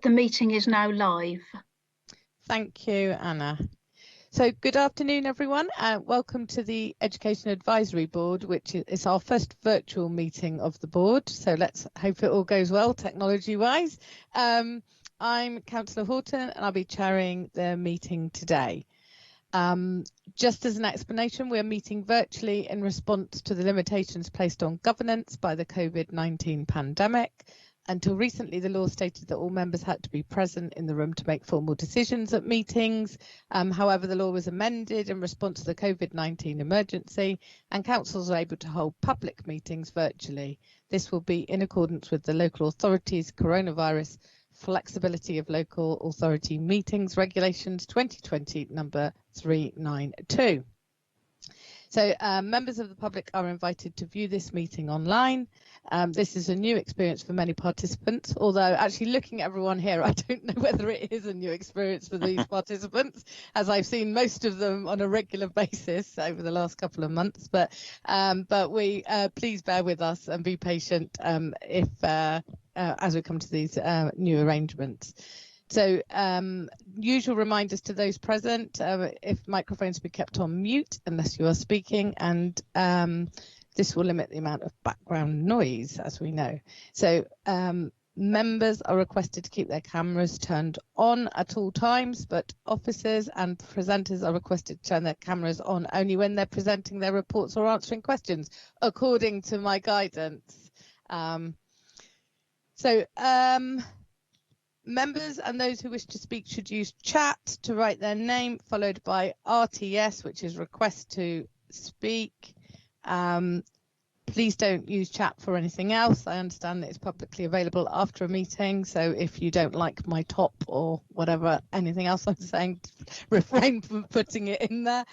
The meeting is now live. Thank you, Anna. So good afternoon, everyone. Welcome to the Education Advisory Board, which is our first virtual meeting of the board. So let's hope it all goes well technology-wise. I'm Councillor Horton and I'll be chairing the meeting today. Just as an explanation, we're meeting virtually in response to the limitations placed on governance by the COVID-19 pandemic. Until recently, the law stated that all members had to be present in the room to make formal decisions at meetings. However, the law was amended in response to the COVID-19 emergency, and councils are able to hold public meetings virtually. This will be in accordance with the local authorities' coronavirus flexibility of local authority meetings regulations 2020 number 392. So members of the public are invited to view this meeting online. This is a new experience for many participants, although actually looking at everyone here, I don't know whether it is a new experience for these participants, as I've seen most of them on a regular basis over the last couple of months. But we please bear with us and be patient as we come to these new arrangements. So usual reminders to those present, if microphones be kept on mute unless you are speaking, and this will limit the amount of background noise, as we know. So members are requested to keep their cameras turned on at all times, but officers and presenters are requested to turn their cameras on only when they're presenting their reports or answering questions, according to my guidance. Members and those who wish to speak should use chat to write their name, followed by RTS, which is request to speak. Please don't use chat for anything else. I understand that it's publicly available after a meeting, so if you don't like my top or whatever, anything else I'm saying, refrain from putting it in there.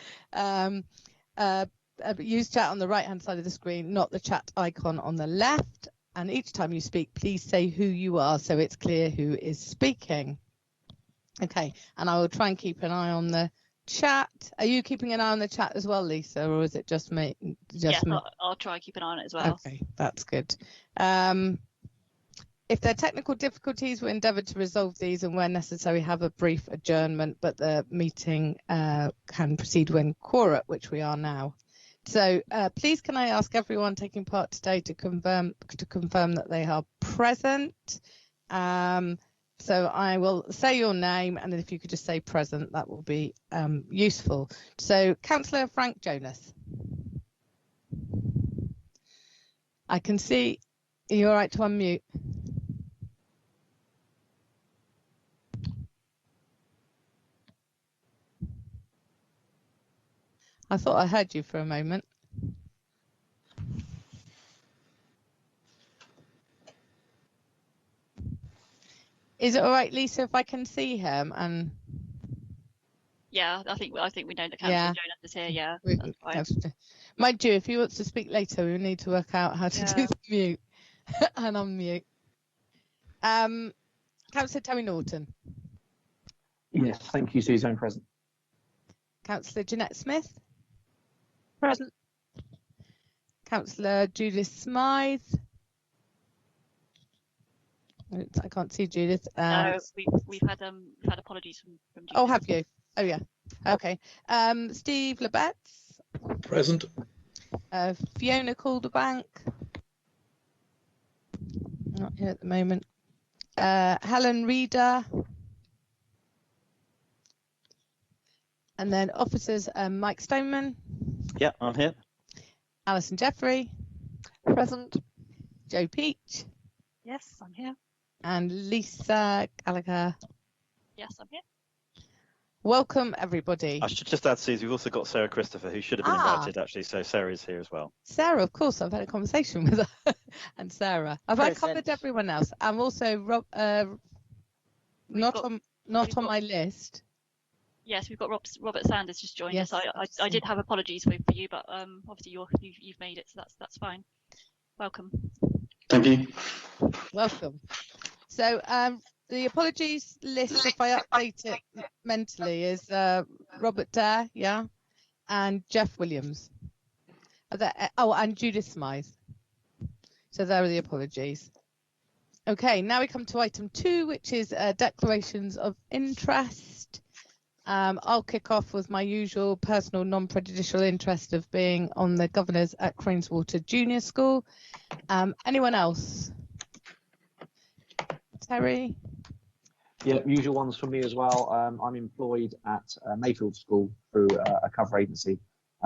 Use chat on the right-hand side of the screen, not the chat icon on the left. And each time you speak, please say who you are so it's clear who is speaking. Okay, and I will try and keep an eye on the chat. Are you keeping an eye on the chat as well, Lisa, or is it just me? Yes, I'll try and keep an eye on it as well. Okay, that's good. If there are technical difficulties, we'll endeavour to resolve these and where necessary have a brief adjournment, but the meeting can proceed when quorate, which we are now. So please can I ask everyone taking part today to confirm that they are present. So I will say your name, and then if you could just say present, that will be useful. So Councillor Frank Jonas. I can see. Are you all right to unmute? I thought I heard you for a moment. Is it all right, Lisa, if I can see him? And yeah, I think we know that Councillor Jonas is here. Yeah, that's fine. Mind you, if he wants to speak later, we need to work out how to do the mute and unmute. Councillor Terry Norton. Yes, thank you, Suzanne. Present. Councillor Jeanette Smith. Present. Councillor Judith Smythe. I can't see Judith. No, we've had apologies from Judith. Oh, have you? Oh yeah. Okay. Steve Lebetz. Present. Fiona Calderbank. Not here at the moment. Helen Reeder. And then officers, Mike Stoneman. Yeah, I'm here. Alison Jeffrey. Present. Joe Peach. Yes, I'm here. And Lisa Gallagher. Yes, I'm here. Welcome, everybody. I should just add, Suze, we've also got Sarah Christopher, who should have been invited, actually, so Sarah is here as well. Sarah, of course, I've had a conversation with her. And Sarah. Have I covered everyone else? I'm also not on my list. Yes, we've got Robert Sanders just joined us. I did have apologies for you, but obviously you've made it, so that's fine. Welcome. Thank you. Welcome. So the apologies list, if I update it mentally, is Robert Dare, and Jeff Williams. And Judith Smythe. So there are the apologies. Okay, now we come to item 2, which is declarations of interest. I'll kick off with my usual personal non-prejudicial interest of being on the governors at Craneswater Junior School. Anyone else? Terry? Yeah, usual ones for me as well. I'm employed at Mayfield School through a cover agency.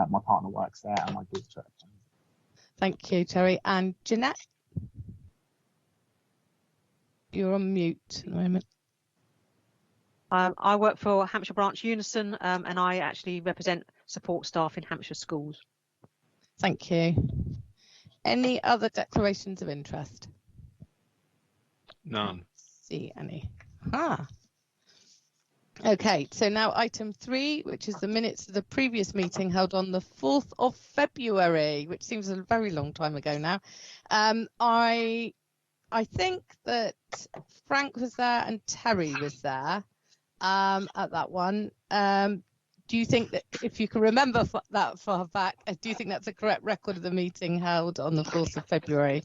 My partner works there and my daughter. Thank you, Terry. And Jeanette? You're on mute at the moment. I work for Hampshire Branch Unison, and I actually represent support staff in Hampshire schools. Thank you. Any other declarations of interest? None. See any? Okay, so now item 3, which is the minutes of the previous meeting held on the 4th of February, which seems a very long time ago now. I think that Frank was there and Terry was there at that one. Do you think that, if you can remember that far back, do you think that's a correct record of the meeting held on the 4th of February?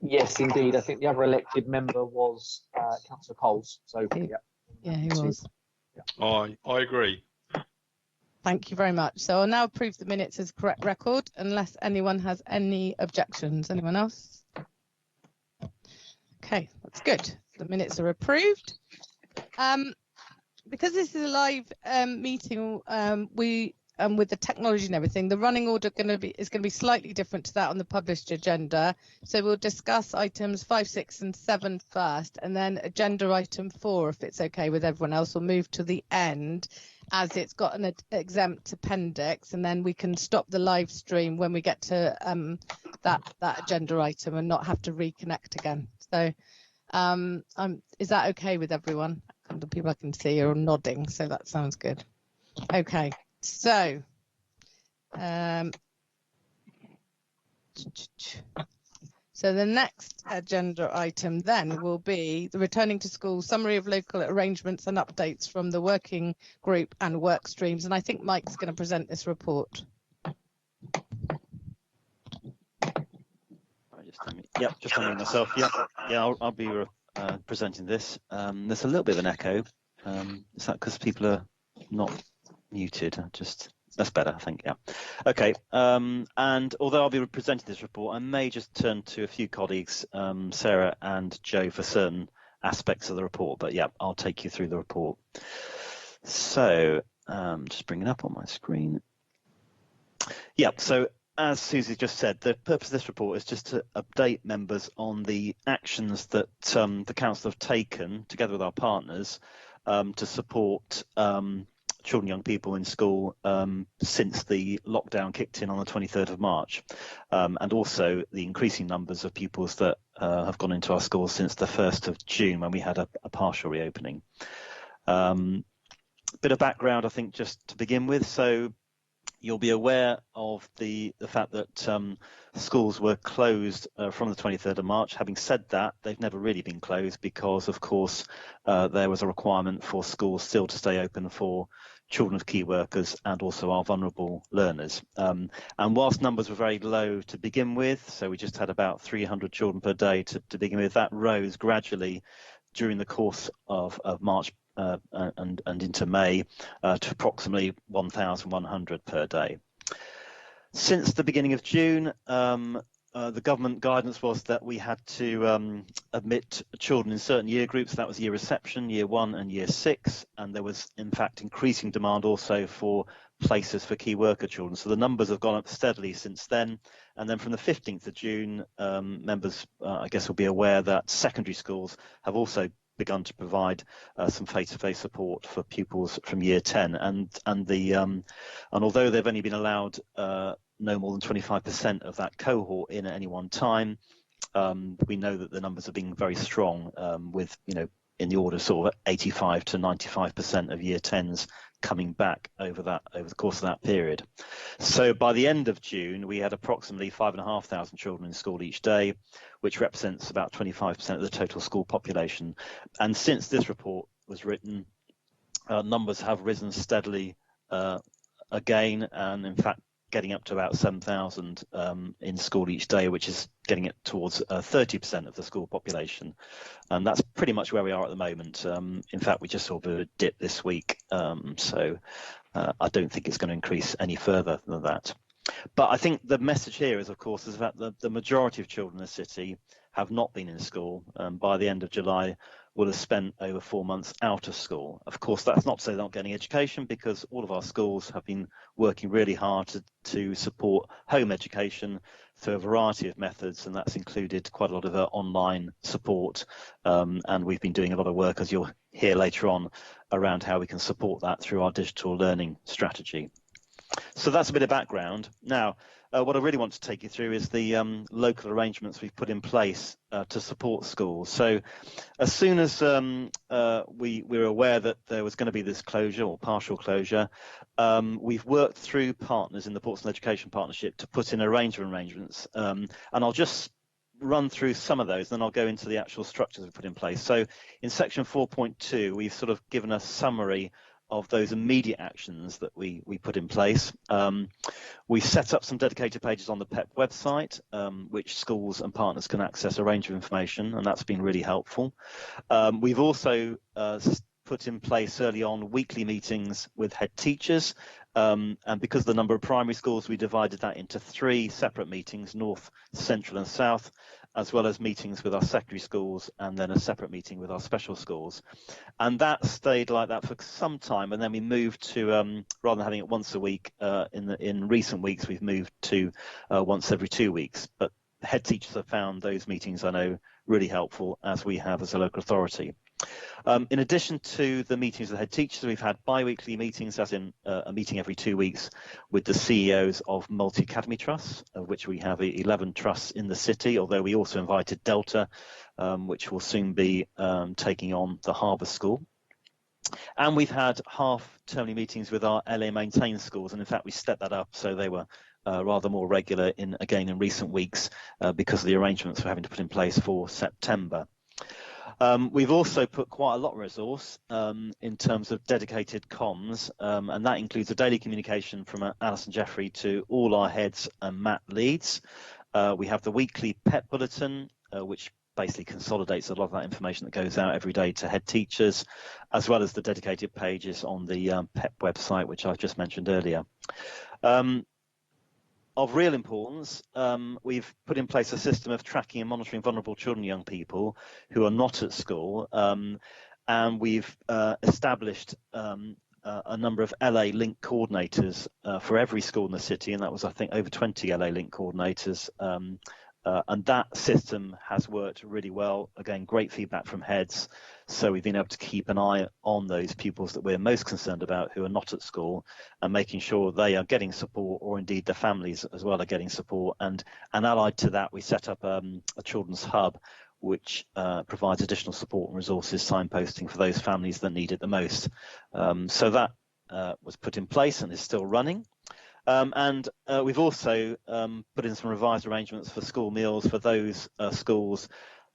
Yes, indeed. I think the other elected member was Councillor Coles. So Yeah, he was. I agree. Thank you very much. So I'll now approve the minutes as correct record unless anyone has any objections. Anyone else? Okay, that's good. The minutes are approved. Because this is a live meeting, we with the technology and everything, the running order is going to be slightly different to that on the published agenda. So we'll discuss items 5, 6, and 7 first, and then agenda item 4, if it's okay with everyone else, will move to the end, as it's got an exempt appendix, and then we can stop the live stream when we get to that agenda item and not have to reconnect again. So is that okay with everyone? The people I can see are nodding, so that sounds good. Okay, so the next agenda item then will be the returning to school summary of local arrangements and updates from the working group and work streams, and I think Mike's going to present this report. Just unmute myself. I'll be presenting this. There's a little bit of an echo. Is that because people are not muted? That's better, I think. Yeah. Okay. And although I'll be presenting this report, I may just turn to a few colleagues, Sarah and Joe, for certain aspects of the report. But yeah, I'll take you through the report. So just bring it up on my screen. Yeah. So, as Susie just said, the purpose of this report is just to update members on the actions that the Council have taken, together with our partners, to support children and young people in school since the lockdown kicked in on the 23rd of March, and also the increasing numbers of pupils that have gone into our schools since the 1st of June, when we had a partial reopening. Bit of background, I think, just to begin with. So you'll be aware of the fact that schools were closed from the 23rd of March. Having said that, they've never really been closed because, of course, there was a requirement for schools still to stay open for children of key workers and also our vulnerable learners. And whilst numbers were very low to begin with, so we just had about 300 children per day to begin with, that rose gradually during the course of March and into May to approximately 1,100 per day. Since the beginning of June, the government guidance was that we had to admit children in certain year groups. That was year reception, year 1 and year 6, and there was in fact increasing demand also for places for key worker children. So the numbers have gone up steadily since then. And then from the 15th of June, members I guess will be aware that secondary schools have also begun to provide some face-to-face support for pupils from year 10, and although they've only been allowed no more than 25% of that cohort in at any one time, we know that the numbers are being very strong, with in the order of sort of 85 to 95% of year 10s coming back over the course of that period. So by the end of June, we had approximately 5,500 children in school each day, which represents about 25% of the total school population. And since this report was written, numbers have risen steadily again, and in fact getting up to about 7,000 in school each day, which is getting it towards 30% of the school population. And that's pretty much where we are at the moment. In fact, we just saw a dip this week. So I don't think it's going to increase any further than that. But I think the message here is, of course, is that the majority of children in the city have not been in school. By the end of July, will have spent over 4 months out of school. Of course, that's not to say they're not getting education, because all of our schools have been working really hard to support home education through a variety of methods, and that's included quite a lot of online support. And we've been doing a lot of work, as you'll hear later on, around how we can support that through our digital learning strategy. So that's a bit of background. Now, what I really want to take you through is the local arrangements we've put in place to support schools. So as soon as we were aware that there was going to be this closure or partial closure, we've worked through partners in the Portsmouth Education Partnership to put in a range of arrangements. And I'll just run through some of those, then I'll go into the actual structures we put in place. So in section 4.2, we've sort of given a summary of those immediate actions that we put in place. We set up some dedicated pages on the PEP website, which schools and partners can access a range of information, and that's been really helpful. We've also put in place early on weekly meetings with head teachers, and because of the number of primary schools, we divided that into 3 separate meetings, North, Central and South, as well as meetings with our secondary schools, and then a separate meeting with our special schools. And that stayed like that for some time, and then we moved to, rather than having it once a week, in recent weeks, we've moved to once every 2 weeks. But head teachers have found those meetings, I know, really helpful, as we have as a local authority. In addition to the meetings with head teachers, we've had bi-weekly meetings, as in a meeting every 2 weeks with the CEOs of multi-academy trusts, of which we have 11 trusts in the city, although we also invited Delta, which will soon be taking on the Harbour School. And we've had half-termly meetings with our LA maintained schools, and in fact we stepped that up, so they were rather more regular in recent weeks because of the arrangements we're having to put in place for September. We've also put quite a lot of resource in terms of dedicated comms, and that includes a daily communication from Alison Jeffrey to all our heads and MAT leads. We have the weekly PEP bulletin, which basically consolidates a lot of that information that goes out every day to head teachers, as well as the dedicated pages on the PEP website, which I've just mentioned earlier. Of real importance, we've put in place a system of tracking and monitoring vulnerable children and young people who are not at school, and we've established a number of LA Link coordinators for every school in the city, and that was, I think, over 20 LA Link coordinators, and that system has worked really well. Again, great feedback from heads. So we've been able to keep an eye on those pupils that we're most concerned about who are not at school, and making sure they are getting support, or indeed the families as well are getting support. And allied to that, we set up a children's hub, which provides additional support and resources, signposting for those families that need it the most. So that was put in place and is still running. And we've also put in some revised arrangements for school meals for those schools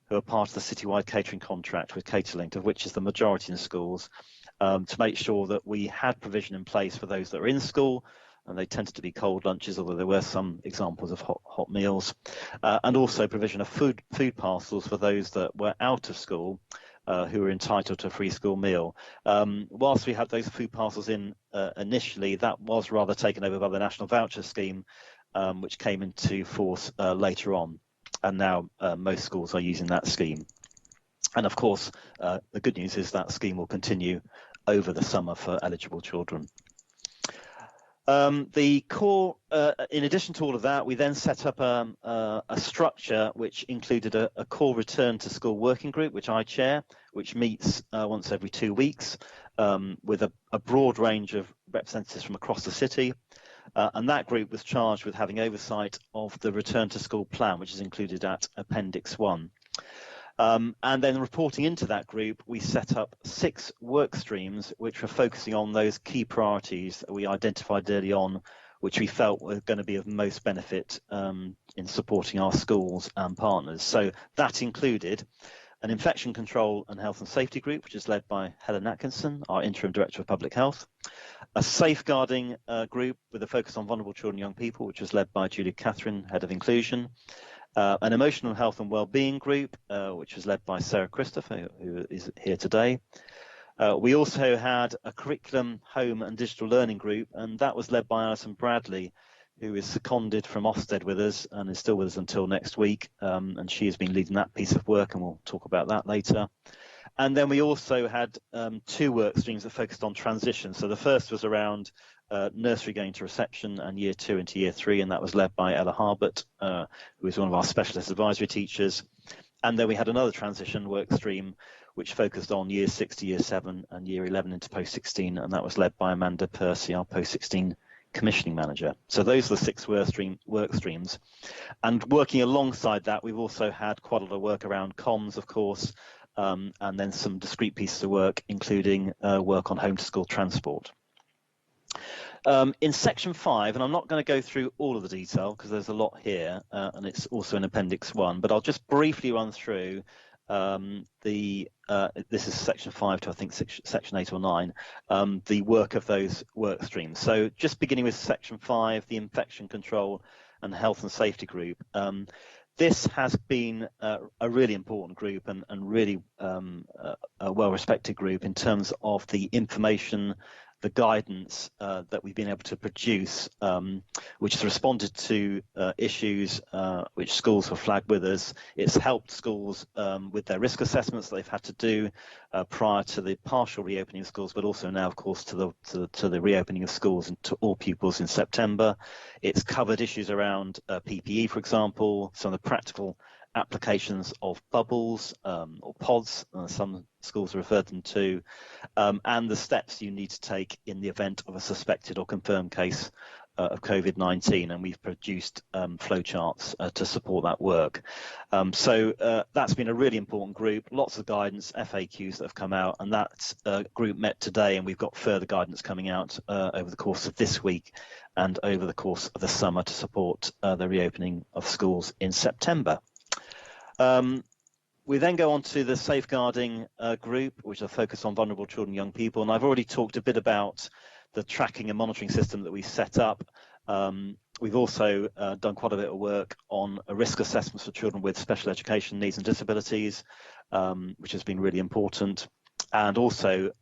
who are part of the citywide catering contract with Caterlink, of which is the majority in schools, to make sure that we had provision in place for those that are in school, and they tended to be cold lunches, although there were some examples of hot meals, and also provision of food parcels for those that were out of school, who were entitled to a free school meal. Whilst we had those food parcels in initially, that was rather taken over by the National Voucher Scheme, which came into force later on. And now most schools are using that scheme. And of course, the good news is that scheme will continue over the summer for eligible children. The core, in addition to all of that, we then set up a structure which included a core return to school working group, which I chair, which meets once every 2 weeks with a broad range of representatives from across the city. And that group was charged with having oversight of the return to school plan, which is included at Appendix 1. And then reporting into that group, we set up 6 work streams which were focusing on those key priorities that we identified early on, which we felt were going to be of most benefit in supporting our schools and partners. So that included an infection control and health and safety group, which is led by Helen Atkinson, our interim director of public health, a safeguarding group with a focus on vulnerable children and young people, which is led by Julia Catherine, head of inclusion, an emotional health and wellbeing group, which is led by Sarah Christopher, who is here today. We also had a curriculum, home and digital learning group, and that was led by Alison Bradley, who is seconded from Ofsted with us and is still with us until next week. And she has been leading that piece of work, and we'll talk about that later. And then we also had 2 work streams that focused on transition. So the first was around nursery going to reception and year 2 into year 3, and that was led by Ella Harbert, who is one of our specialist advisory teachers. And then we had another transition work stream which focused on year 6 to year 7 and year 11 into post 16, and that was led by Amanda Percy, our post 16 commissioning manager. So those are the 6 work streams. And working alongside that, we've also had quite a lot of work around comms, of course, and then some discrete pieces of work, including work on home to school transport. In section 5, and I'm not going to go through all of the detail because there's a lot here, and it's also in appendix 1, but I'll just briefly run through this is section 5 to I think section 8 or 9, the work of those work streams. So just beginning with section 5, the infection control and health and safety group. This has been a really important group and really a well-respected group in terms of the information, the guidance that we've been able to produce, which has responded to issues which schools have flagged with us. It's helped schools with their risk assessments that they've had to do prior to the partial reopening of schools, but also now, of course, to the reopening of schools and to all pupils in September. It's covered issues around PPE, for example, some of the practical applications of bubbles or pods, some schools refer them to, and the steps you need to take in the event of a suspected or confirmed case of COVID-19, and we've produced flowcharts to support that work. So that's been a really important group, lots of guidance, FAQs that have come out, and that group met today, and we've got further guidance coming out over the course of this week and over the course of the summer to support the reopening of schools in September. We then go on to the safeguarding group, which are focused on vulnerable children and young people. And I've already talked a bit about the tracking and monitoring system that we set up. We've also done quite a bit of work on risk assessments for children with special education needs and disabilities, which has been really important. And also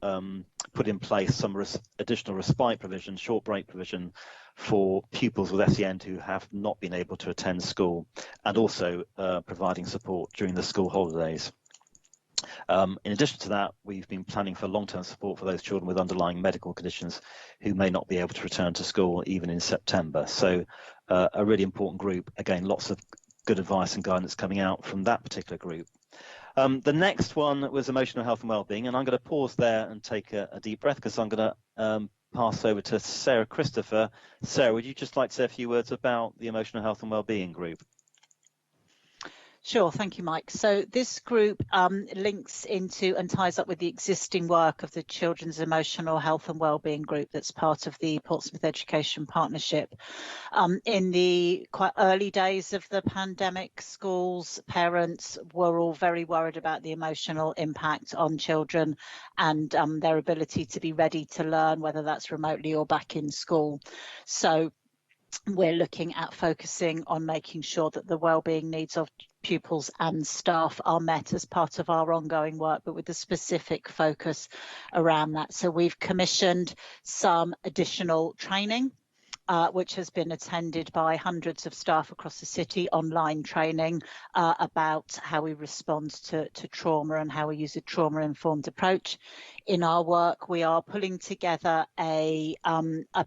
put in place some additional respite provision, short break provision for pupils with SEN who have not been able to attend school, and also providing support during the school holidays. In addition to that, we've been planning for long-term support for those children with underlying medical conditions who may not be able to return to school even in September. So a really important group. Again, lots of good advice and guidance coming out from that particular group. The next one was emotional health and wellbeing, and I'm going to pause there and take a deep breath because I'm going to pass over to Sarah Christopher. Sarah, would you just like to say a few words about the emotional health and wellbeing group? Sure, thank you, Mike. So this group links into and ties up with the existing work of the Children's Emotional Health and Wellbeing Group that's part of the Portsmouth Education Partnership. In the quite early days of the pandemic, schools, parents were all very worried about the emotional impact on children and their ability to be ready to learn, whether that's remotely or back in school. So we're looking at focusing on making sure that the wellbeing needs of pupils and staff are met as part of our ongoing work, but with a specific focus around that. So we've commissioned some additional training, which has been attended by hundreds of staff across the city, online training about how we respond to trauma and how we use a trauma-informed approach. In our work, we are pulling together a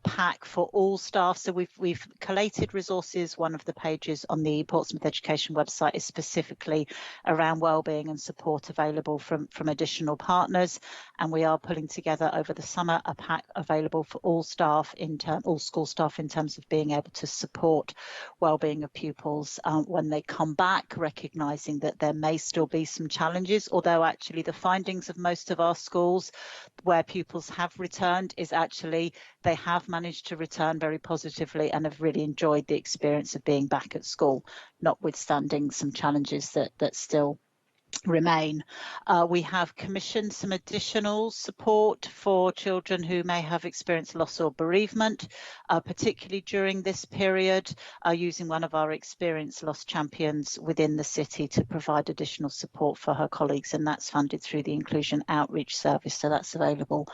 pack for all staff. So we've collated resources. One of the pages on the Portsmouth Education website is specifically around wellbeing and support available from additional partners. And we are pulling together over the summer a pack available for all staff all school staff in terms of being able to support wellbeing of pupils when they come back, recognising that there may still be some challenges, although actually the findings of most of our schools where pupils have returned is actually they have managed to return very positively and have really enjoyed the experience of being back at school, notwithstanding some challenges that still remain. We have commissioned some additional support for children who may have experienced loss or bereavement, particularly during this period, using one of our experienced loss champions within the city to provide additional support for her colleagues, and that's funded through the Inclusion Outreach Service, so that's available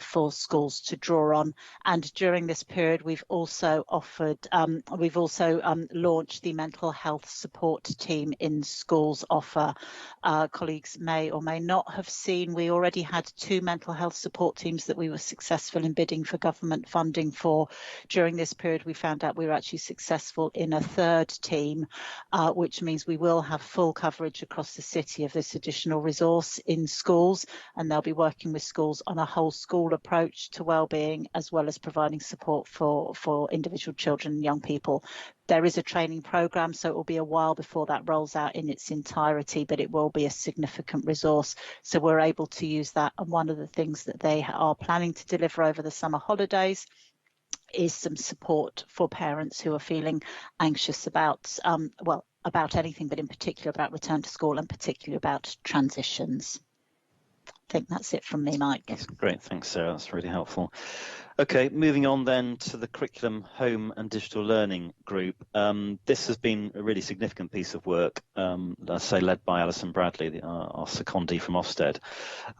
for schools to draw on. And during this period, we've also offered, launched the mental health support team in schools offer. Colleagues may or may not have seen, we already had 2 mental health support teams that we were successful in bidding for government funding for. During this period, we found out we were actually successful in a 3rd team, which means we will have full coverage across the city of this additional resource in schools, and they'll be working with schools on a whole school approach to wellbeing, as well as providing support for individual children and young people. There is a training programme, so it will be a while before that rolls out in its entirety, but it will be a significant resource. So we're able to use that. And one of the things that they are planning to deliver over the summer holidays is some support for parents who are feeling anxious about, about anything, but in particular about return to school and particularly about transitions. I think that's it from me, Mike. That's great. Thanks, Sarah. That's really helpful. Okay, moving on then to the Curriculum, Home and Digital Learning Group. This has been a really significant piece of work, let's say led by Alison Bradley, our secondee from Ofsted.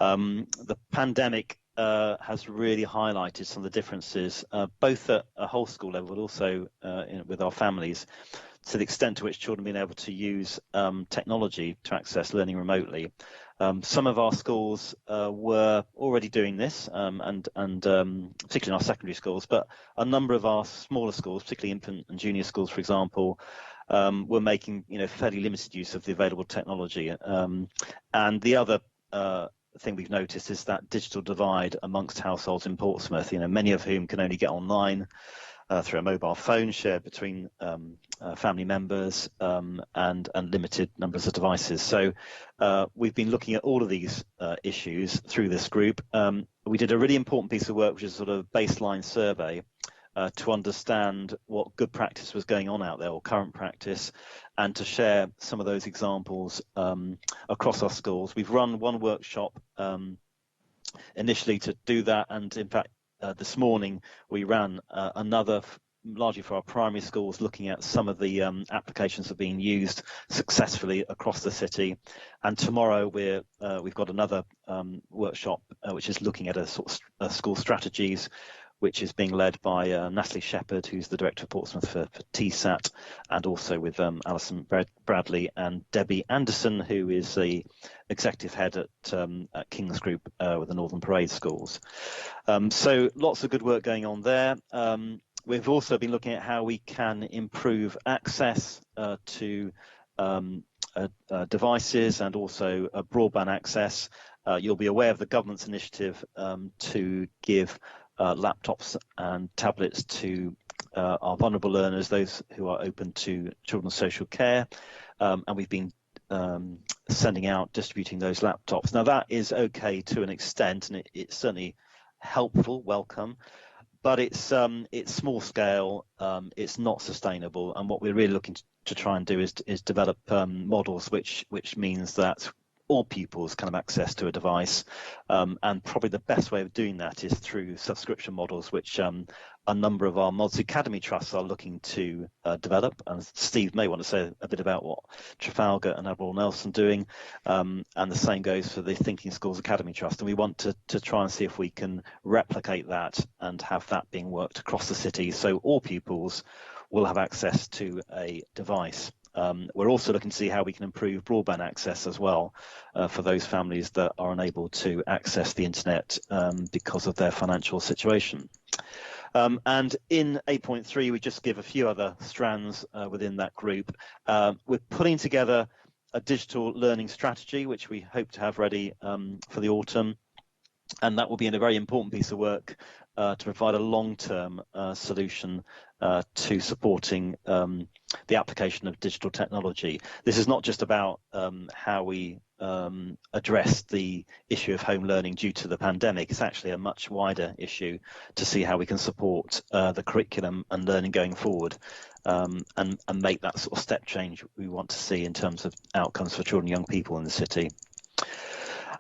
The pandemic has really highlighted some of the differences, both at a whole school level, but also with our families, to the extent to which children have been able to use technology to access learning remotely. Some of our schools were already doing this, and particularly in our secondary schools, but a number of our smaller schools, particularly infant and junior schools, for example, were making fairly limited use of the available technology. And the other thing we've noticed is that digital divide amongst households in Portsmouth, many of whom can only get online through a mobile phone shared between family members and limited numbers of devices. So we've been looking at all of these issues through this group. We did a really important piece of work, which is a sort of baseline survey to understand what good practice was going on out there, or current practice, and to share some of those examples across our schools. We've run one workshop initially to do that, and in fact this morning we ran another, largely for our primary schools, looking at some of the applications that are being used successfully across the city. And tomorrow we've got another workshop which is looking at a sort of school strategies, which is being led by Natalie Shepherd, who's the director of Portsmouth for TSAT, and also with Alison Bradley and Debbie Anderson, who is the executive head at King's Group with the Northern Parade schools. So lots of good work going on there. We've also been looking at how we can improve access to devices and also broadband access. You'll be aware of the government's initiative to give laptops and tablets to our vulnerable learners, those who are open to children's social care, and we've been distributing those laptops. Now that is okay to an extent, and it's certainly helpful, welcome, but it's small scale, it's not sustainable, and what we're really looking to try and do is develop models which means that all pupils can have access to a device, and probably the best way of doing that is through subscription models, which a number of our Mods Academy trusts are looking to develop. And Steve may want to say a bit about what Trafalgar and Admiral Nelson are doing, and the same goes for the Thinking Schools Academy Trust. And we want to try and see if we can replicate that and have that being worked across the city, so all pupils will have access to a device. We're also looking to see how we can improve broadband access as well for those families that are unable to access the internet because of their financial situation. And in 8.3, we just give a few other strands within that group. We're putting together a digital learning strategy, which we hope to have ready for the autumn. And that will be a very important piece of work to provide a long-term solution to supporting the application of digital technology. This is not just about how we address the issue of home learning due to the pandemic. It's actually a much wider issue to see how we can support the curriculum and learning going forward, and make that sort of step change we want to see in terms of outcomes for children and young people in the city.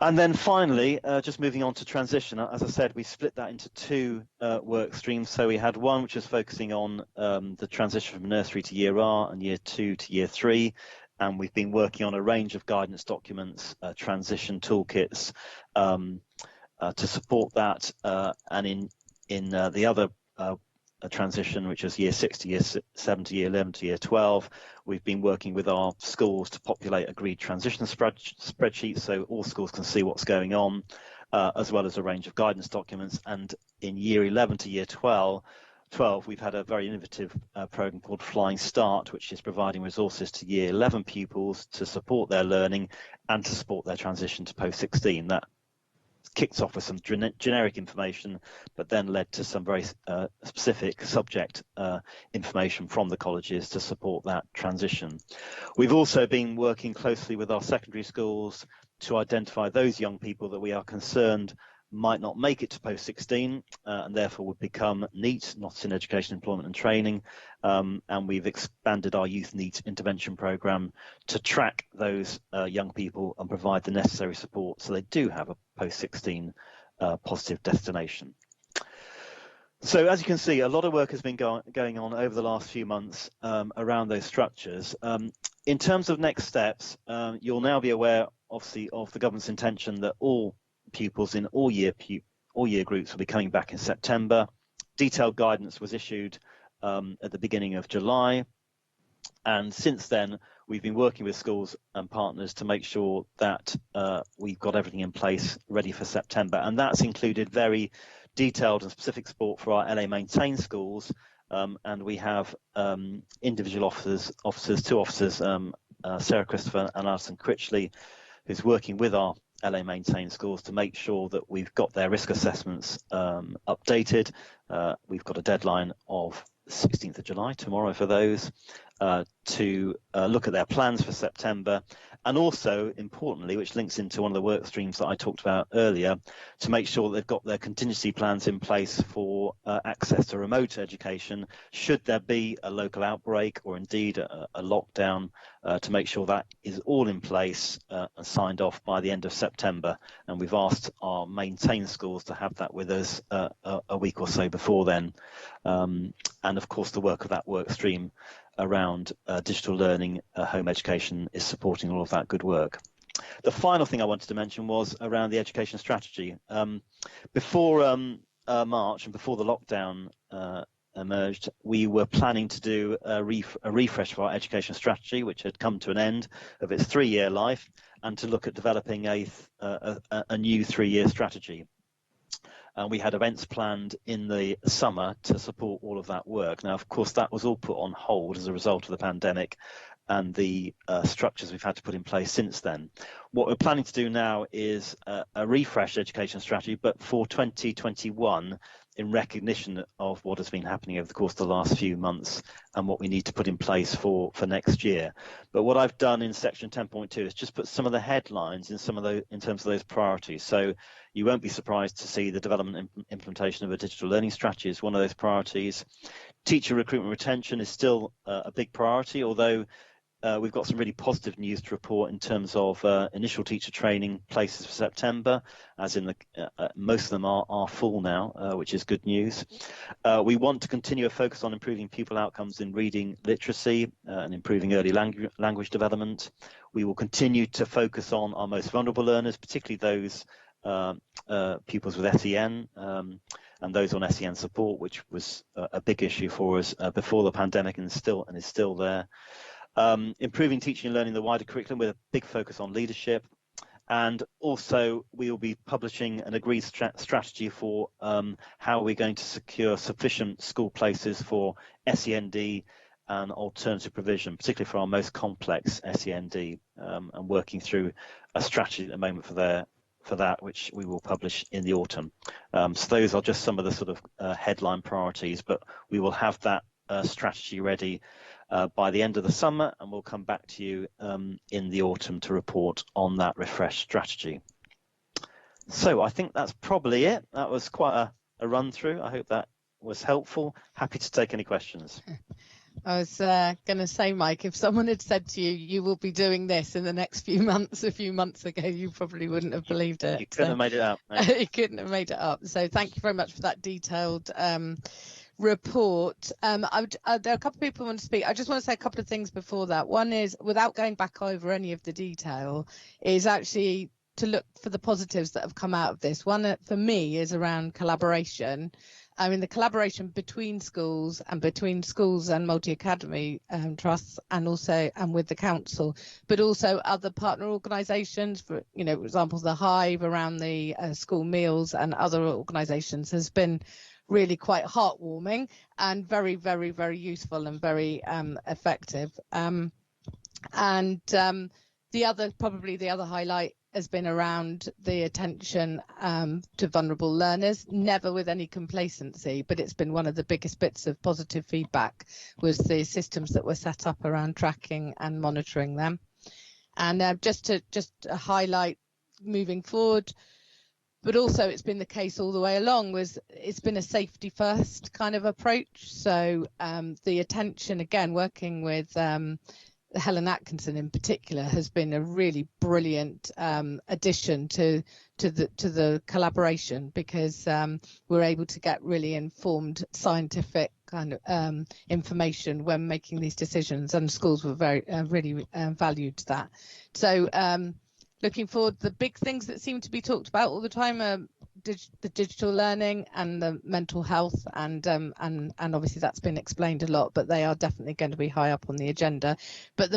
And then finally, just moving on to transition, as I said, we split that into two work streams. So we had one which was focusing on the transition from nursery to year R and year 2 to year 3. And we've been working on a range of guidance documents, transition toolkits to support that. And in the other transition, which is year 6 to year 7 to year 11 to year 12, we've been working with our schools to populate agreed transition spreadsheets so all schools can see what's going on, as well as a range of guidance documents. And in year 11 to year 12, we've had a very innovative program called Flying Start, which is providing resources to year 11 pupils to support their learning and to support their transition to post-16. That kicked off with some generic information, but then led to some very specific subject information from the colleges to support that transition. We've also been working closely with our secondary schools to identify those young people that we are concerned might not make it to post-16 and therefore would become NEET, not in education, employment and training, and we've expanded our youth NEET intervention programme to track those young people and provide the necessary support so they do have a post-16 positive destination. So as you can see, a lot of work has been going on over the last few months around those structures. In terms of next steps, you'll now be aware obviously of the government's intention that all pupils in all year groups will be coming back in September. Detailed guidance was issued at the beginning of July, and since then we've been working with schools and partners to make sure that we've got everything in place ready for September, and that's included very detailed and specific support for our LA maintained schools, and we have individual two officers, Sarah Christopher and Alison Critchley, who's working with our LA maintained schools to make sure that we've got their risk assessments updated. We've got a deadline of 16th of July, tomorrow, for those to look at their plans for September, and also importantly, which links into one of the work streams that I talked about earlier, to make sure that they've got their contingency plans in place for access to remote education should there be a local outbreak or indeed a lockdown, to make sure that is all in place and signed off by the end of September. And we've asked our maintained schools to have that with us a week or so before then. And of course the work of that work stream around digital learning, home education, is supporting all of that good work. The final thing I wanted to mention was around the education strategy. Before March and before the lockdown emerged, we were planning to do a refresh of our education strategy, which had come to an end of its 3-year life, and to look at developing a new 3-year strategy. And we had events planned in the summer to support all of that work. Now, of course, that was all put on hold as a result of the pandemic and the structures we've had to put in place since then. What we're planning to do now is a refreshed education strategy, but for 2021, in recognition of what has been happening over the course of the last few months and what we need to put in place for next year. But what I've done in section 10.2 is just put some of the headlines in in terms of those priorities. So you won't be surprised to see the development and implementation of a digital learning strategy is one of those priorities. Teacher recruitment retention is still a big priority, although we've got some really positive news to report in terms of initial teacher training places for September, as in most of them are full now, which is good news. We want to continue a focus on improving pupil outcomes in reading literacy and improving early language development. We will continue to focus on our most vulnerable learners, particularly those pupils with SEN and those on SEN support, which was a big issue for us before the pandemic and is still there. Improving teaching and learning the wider curriculum with a big focus on leadership, and also we will be publishing an agreed strategy for how we're going to secure sufficient school places for SEND and alternative provision, particularly for our most complex SEND, and working through a strategy at the moment for that, which we will publish in the autumn. So those are just some of the sort of headline priorities, but we will have that strategy ready by the end of the summer, and we'll come back to you in the autumn to report on that refreshed strategy. So I think that's probably it. That was quite a run through. I hope that was helpful. Happy to take any questions. I was going to say, Mike, if someone had said to you, you will be doing this in the next few months, a few months ago, you probably wouldn't have believed it. You couldn't have made it up. No. You couldn't have made it up. So thank you very much for that detailed report. There are a couple of people who want to speak. I just want to say a couple of things before that. One is, without going back over any of the detail, is actually to look for the positives that have come out of this. One for me is around collaboration. I mean, the collaboration between schools and multi-academy trusts, and with the council, but also other partner organisations. For example, the Hive around the school meals and other organisations has been really quite heartwarming and very, very, very useful and very effective. And the other highlight has been around the attention to vulnerable learners, never with any complacency, but it's been one of the biggest bits of positive feedback was the systems that were set up around tracking and monitoring them. And just to highlight moving forward, but also it's been the case all the way along, it's been a safety first kind of approach. So the attention, again, working with Helen Atkinson in particular, has been a really brilliant addition to the collaboration, because we're able to get really informed scientific kind of information when making these decisions, and schools were really valued that. So looking forward, the big things that seem to be talked about all the time are the digital learning and the mental health, and obviously that's been explained a lot, but they are definitely going to be high up on the agenda. But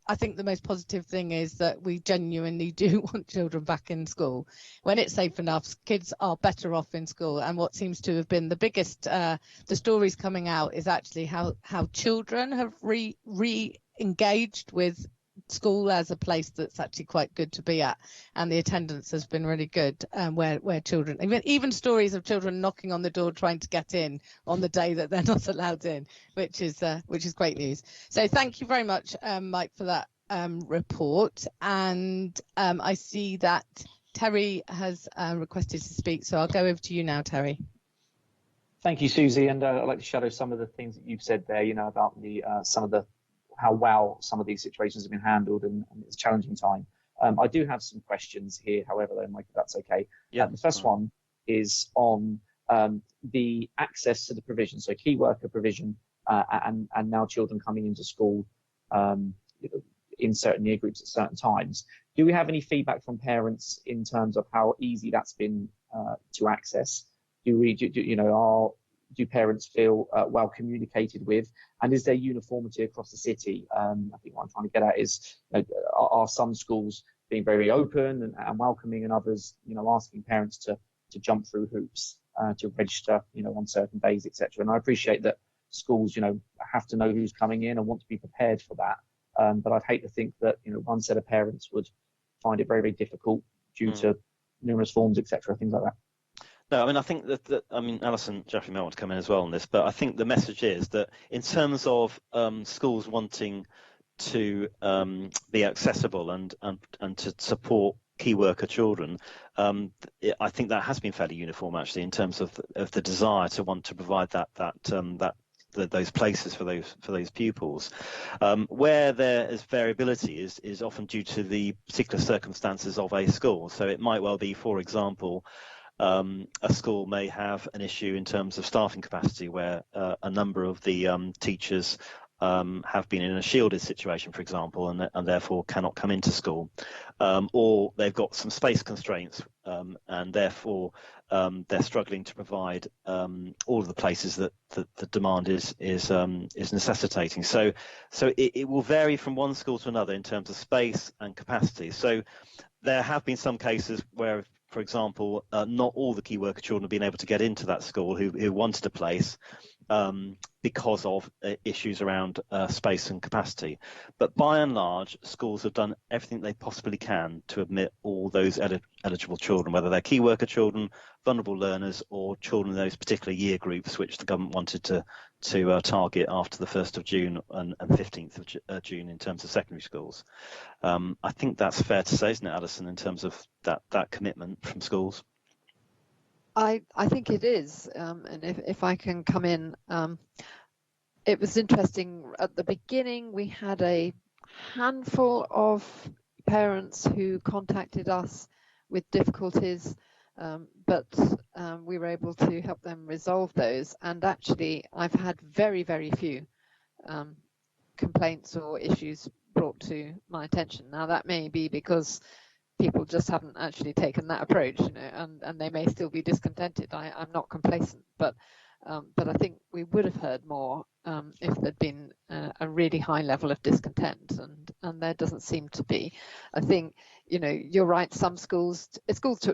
I think the most positive thing is that we genuinely do want children back in school. When it's safe enough, kids are better off in school. And what seems to have been the biggest, the stories coming out is actually how children have re-engaged with school as a place that's actually quite good to be at, and the attendance has been really good, where children, even stories of children knocking on the door trying to get in on the day that they're not allowed in, which is great news. So thank you very much, Mike, for that report. And I see that Terry has requested to speak, so I'll go over to you now, Terry. Thank you, Susie, and I'd like to shadow some of the things that you've said there, about the how well some of these situations have been handled, and it's a challenging time. I do have some questions here, however, though, Mike, if that's okay. Yeah. The first one is on the access to the provision, so key worker provision, and now children coming into school in certain year groups at certain times. Do we have any feedback from parents in terms of how easy that's been to access? Do parents feel well communicated with, and is there uniformity across the city? I think what I'm trying to get at is, are some schools being very open and welcoming, and others, asking parents to jump through hoops to register, on certain days, etc. And I appreciate that schools, have to know who's coming in and want to be prepared for that. But I'd hate to think that, one set of parents would find it very, very difficult due to numerous forms, etc., things like that. No, I think that Alison, Jeffrey may want to come in as well on this, but I think the message is that in terms of schools wanting to be accessible and to support key worker children, I think that has been fairly uniform, actually, in terms of the desire to want to provide those places for those pupils. Where there is variability is often due to the particular circumstances of a school. So it might well be, for example, a school may have an issue in terms of staffing capacity, where a number of the teachers have been in a shielded situation, for example, and therefore cannot come into school, or they've got some space constraints, and therefore they're struggling to provide all of the places that the demand is necessitating. So it will vary from one school to another in terms of space and capacity. So there have been some cases where, for example, not all the key worker children have been able to get into that school who wanted a place, because of issues around space and capacity. But by and large, schools have done everything they possibly can to admit all those eligible children, whether they're key worker children, vulnerable learners, or children in those particular year groups which the government wanted to target after the 1st of June and 15th of June in terms of secondary schools. I think that's fair to say, isn't it, Alison, in terms of that commitment from schools? I think it is, and if I can come in, it was interesting. At the beginning, we had a handful of parents who contacted us with difficulties, but we were able to help them resolve those. And actually, I've had very, very few complaints or issues brought to my attention. Now, that may be because people just haven't actually taken that approach, you know, and they may still be discontented. I'm not complacent, but I think we would have heard more if there'd been a really high level of discontent, and there doesn't seem to be. I think, you know, you're right, some schools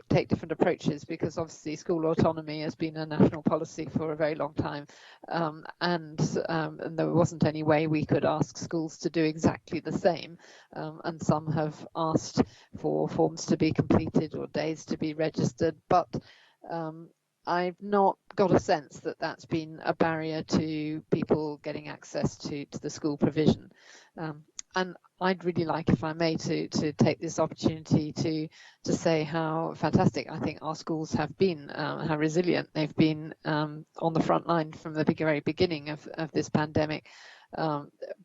take different approaches, because obviously school autonomy has been a national policy for a very long time, and there wasn't any way we could ask schools to do exactly the same, and some have asked for forms to be completed or days to be registered, but I've not got a sense that that's been a barrier to people getting access to the school provision. And I'd really like, if I may, to take this opportunity to say how fantastic I think our schools have been, how resilient they've been on the front line from the very beginning of this pandemic,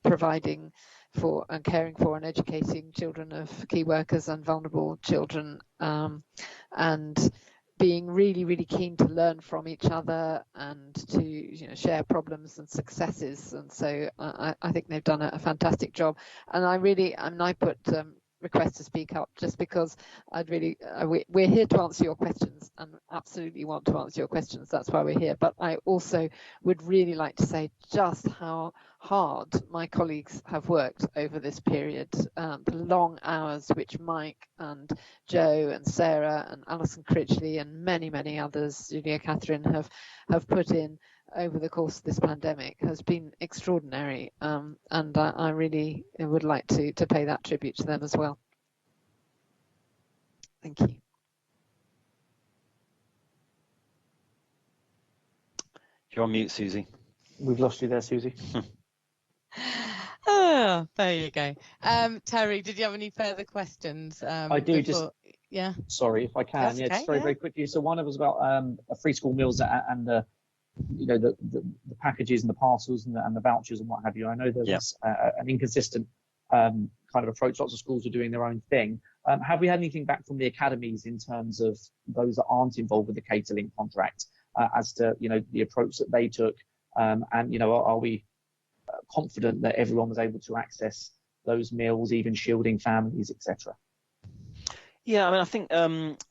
providing for and caring for and educating children of key workers and vulnerable children, and being really, really keen to learn from each other and to, you know, share problems and successes. And so I think they've done a fantastic job. And I put request to speak up just because we're here to answer your questions and absolutely want to answer your questions. That's why we're here. But I also would really like to say just how hard my colleagues have worked over this period, the long hours which Mike and Joe and Sarah and Alison Critchley and many, many others, Julia Catherine, have put in over the course of this pandemic has been extraordinary, and I really would like to pay that tribute to them as well. Thank you. You're on mute, Susie. We've lost you there, Susie. Oh, there you go. Terry, did you have any further questions? I do. Yeah. Sorry, if I can. That's yeah, okay, just very quickly. So one of us about free school meals and the, you know, the packages and the parcels and the vouchers and what have you. I know there's an inconsistent kind of approach. Lots of schools are doing their own thing. Have we had anything back from the academies in terms of those that aren't involved with the catering contract as to, you know, the approach that they took? And, you know, are we confident that everyone was able to access those meals, even shielding families, etc.? Yeah, I mean, I think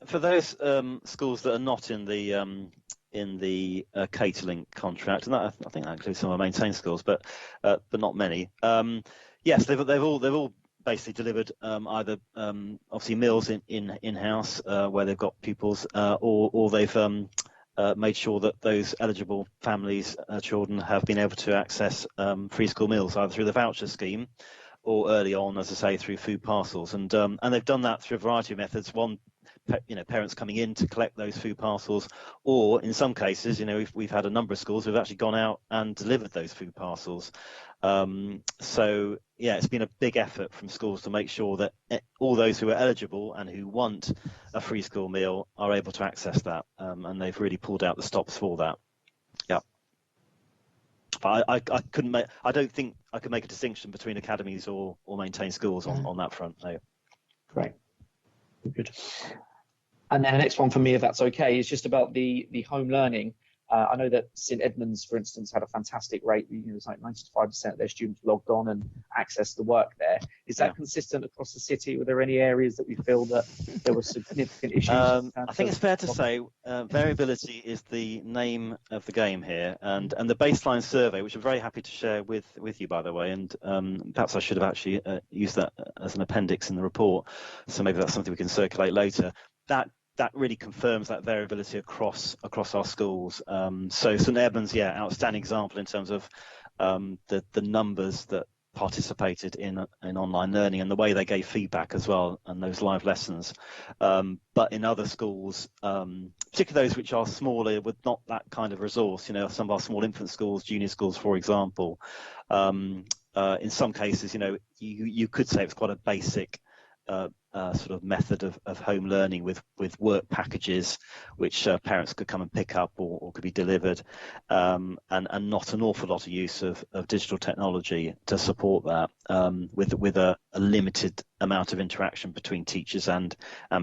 for those schools that are not in the catering contract, and that, I think that includes some of our maintained schools, but not many. Yes, they've all basically delivered either obviously meals in-house where they've got pupils, or they've made sure that those eligible families, children, have been able to access free school meals either through the voucher scheme or early on, as I say, through food parcels. And they've done that through a variety of methods. One, you know, parents coming in to collect those food parcels, or in some cases, you know, we've had a number of schools who've actually gone out and delivered those food parcels. So yeah, it's been a big effort from schools to make sure that all those who are eligible and who want a free school meal are able to access that, and they've really pulled out the stops for that. Yeah. But I couldn't make. I don't think I could make a distinction between academies or maintained schools on that front. No. Great. Good. And then the next one for me, if that's okay, is just about the home learning. I know that St Edmunds, for instance, had a fantastic rate. You know, it's like 95% of their students logged on and accessed the work there. Is that consistent across the city? Were there any areas that we feel that there were significant issues? I think it's fair to say variability is the name of the game here, and the baseline survey, which I'm very happy to share with you, by the way, and perhaps I should have actually used that as an appendix in the report, so maybe that's something we can circulate later. That that really confirms that variability across our schools. So St Edmunds, yeah, outstanding example in terms of the numbers that participated in online learning and the way they gave feedback as well, and those live lessons. But in other schools, particularly those which are smaller with not that kind of resource, some of our small infant schools, junior schools, for example, in some cases, you could say it's quite a basic sort of method of home learning with work packages which parents could come and pick up or could be delivered, and not an awful lot of use of digital technology to support that, with a limited amount of interaction between teachers and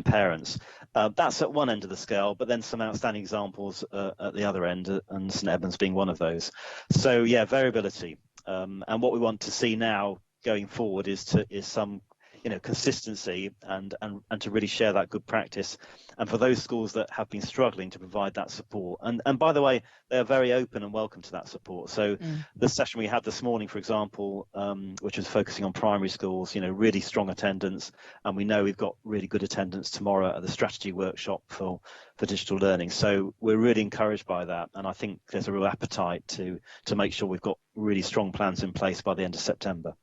parents. That's at one end of the scale, but then some outstanding examples at the other end, and St Edmunds being one of those. So yeah, variability, and what we want to see now going forward is some consistency and to really share that good practice, and for those schools that have been struggling to provide that support, and by the way, they are very open and welcome to that support. So the session we had this morning, for example, which was focusing on primary schools, really strong attendance, and we know we've got really good attendance tomorrow at the strategy workshop for digital learning. So we're really encouraged by that, and I think there's a real appetite to make sure we've got really strong plans in place by the end of September.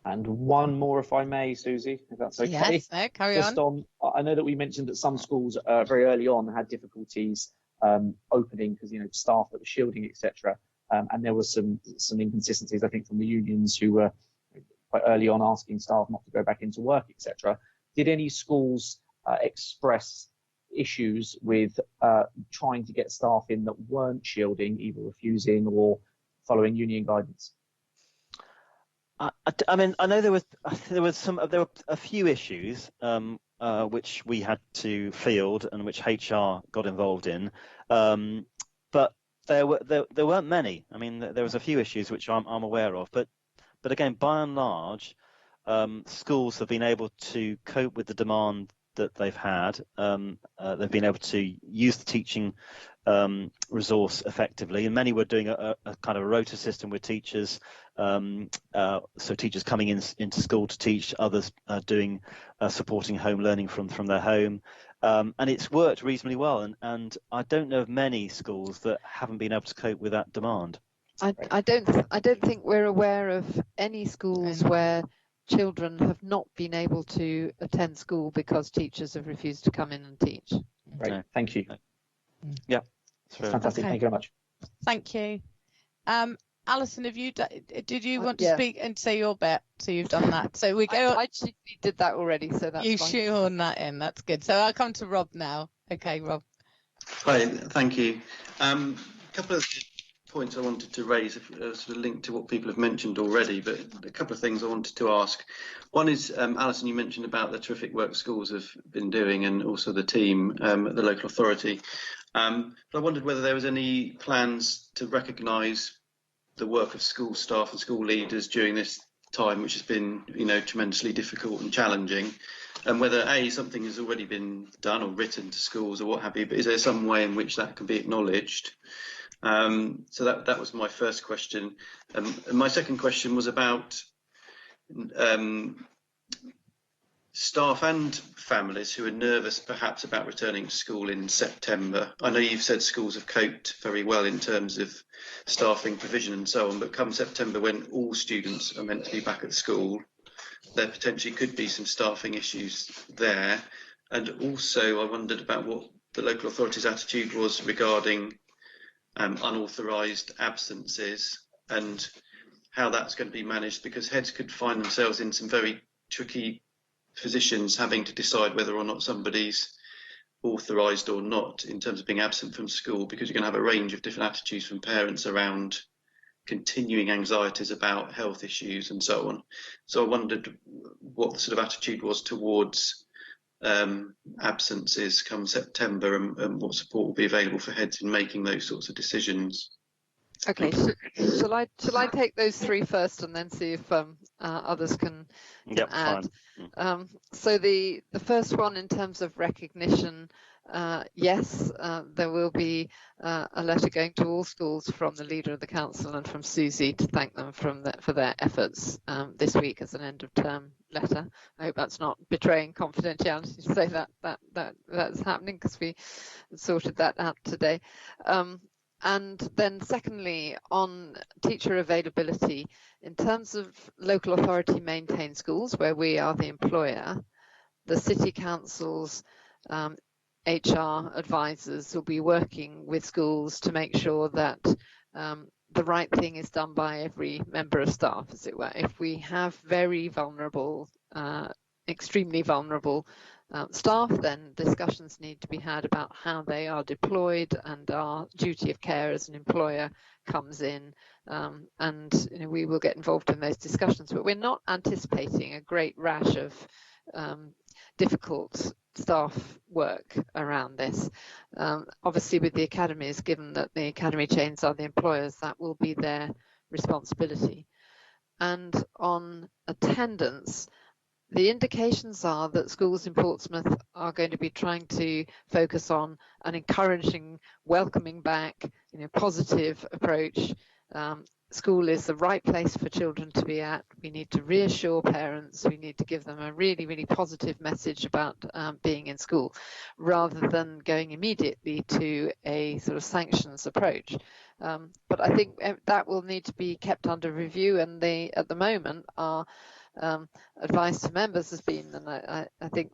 And one more, if I may, Susie, if that's okay. Yes, no, carry on. I know that we mentioned that some schools very early on had difficulties opening because staff that were shielding, etc. And there was some inconsistencies, I think, from the unions who were quite early on asking staff not to go back into work, etc. Did any schools express issues with trying to get staff in that weren't shielding, either refusing or following union guidance? I mean, I know there were a few issues which we had to field and which HR got involved in, but there weren't many. I mean, there was a few issues which I'm aware of, but again, by and large, schools have been able to cope with the demand that they've had. They've been able to use the teaching resource effectively, and many were doing a kind of a rota system with teachers, so teachers coming into school to teach, others doing supporting home learning from their home, and it's worked reasonably well, and I don't know of many schools that haven't been able to cope with that demand. I don't think we're aware of any schools where children have not been able to attend school because teachers have refused to come in and teach. Great, no. Thank you. Yeah, that's fantastic. Okay. Thank you very much. Thank you. Alison, did you want to speak and say your bit? So you've done that. So we go. I actually did that already, so that's you fine. shoehorn that in. That's good. So I'll come to Rob now. Okay, Rob. Hi, thank you. A couple of points I wanted to raise, sort of linked to what people have mentioned already, but a couple of things I wanted to ask. One is, Alison, you mentioned about the terrific work schools have been doing, and also the team at the local authority. But I wondered whether there was any plans to recognise the work of school staff and school leaders during this time, which has been, tremendously difficult and challenging, and whether something has already been done or written to schools or what have you. But is there some way in which that can be acknowledged? So that was my first question. And my second question was about staff and families who are nervous perhaps about returning to school in September. I know you've said schools have coped very well in terms of staffing provision and so on, but come September, when all students are meant to be back at school, there potentially could be some staffing issues there. And also I wondered about what the local authority's attitude was regarding unauthorised absences and how that's going to be managed, because heads could find themselves in some very tricky positions having to decide whether or not somebody's authorised or not in terms of being absent from school, because you're going to have a range of different attitudes from parents around continuing anxieties about health issues and so on. So I wondered what the sort of attitude was towards absences come September, and what support will be available for heads in making those sorts of decisions. Okay, shall I take those three first and then see if others can add? Fine. So the first one, in terms of recognition, yes, there will be a letter going to all schools from the leader of the council and from Susie to thank them for their efforts this week as an end of term letter. I hope that's not betraying confidentiality to say that's happening, because we sorted that out today. And then secondly, on teacher availability, in terms of local authority maintained schools where we are the employer, the city council's HR advisors will be working with schools to make sure that the right thing is done by every member of staff, as it were. If we have very vulnerable, extremely vulnerable staff, then discussions need to be had about how they are deployed, and our duty of care as an employer comes in, and we will get involved in those discussions. But we're not anticipating a great rash of difficult staff work around this. Obviously with the academies, given that the academy chains are the employers, that will be their responsibility. And on attendance, the indications are that schools in Portsmouth are going to be trying to focus on an encouraging, welcoming back, positive approach. School is the right place for children to be at. We need to reassure parents. We need to give them a really, really positive message about being in school, rather than going immediately to a sort of sanctions approach. But I think that will need to be kept under review, and they, at the moment, are advice to members has been, and I think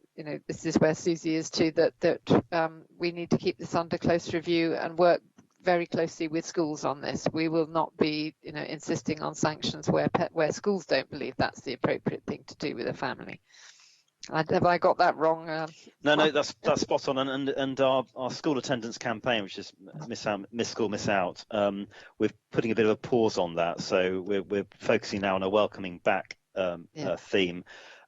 this is where Susie is too, that we need to keep this under close review and work very closely with schools on this. We will not be insisting on sanctions where schools don't believe that's the appropriate thing to do with a family. Have I got that wrong? No, that's spot on. And our school attendance campaign, which is Miss School Miss Out, we're putting a bit of a pause on that. So we're focusing now on a welcoming back theme.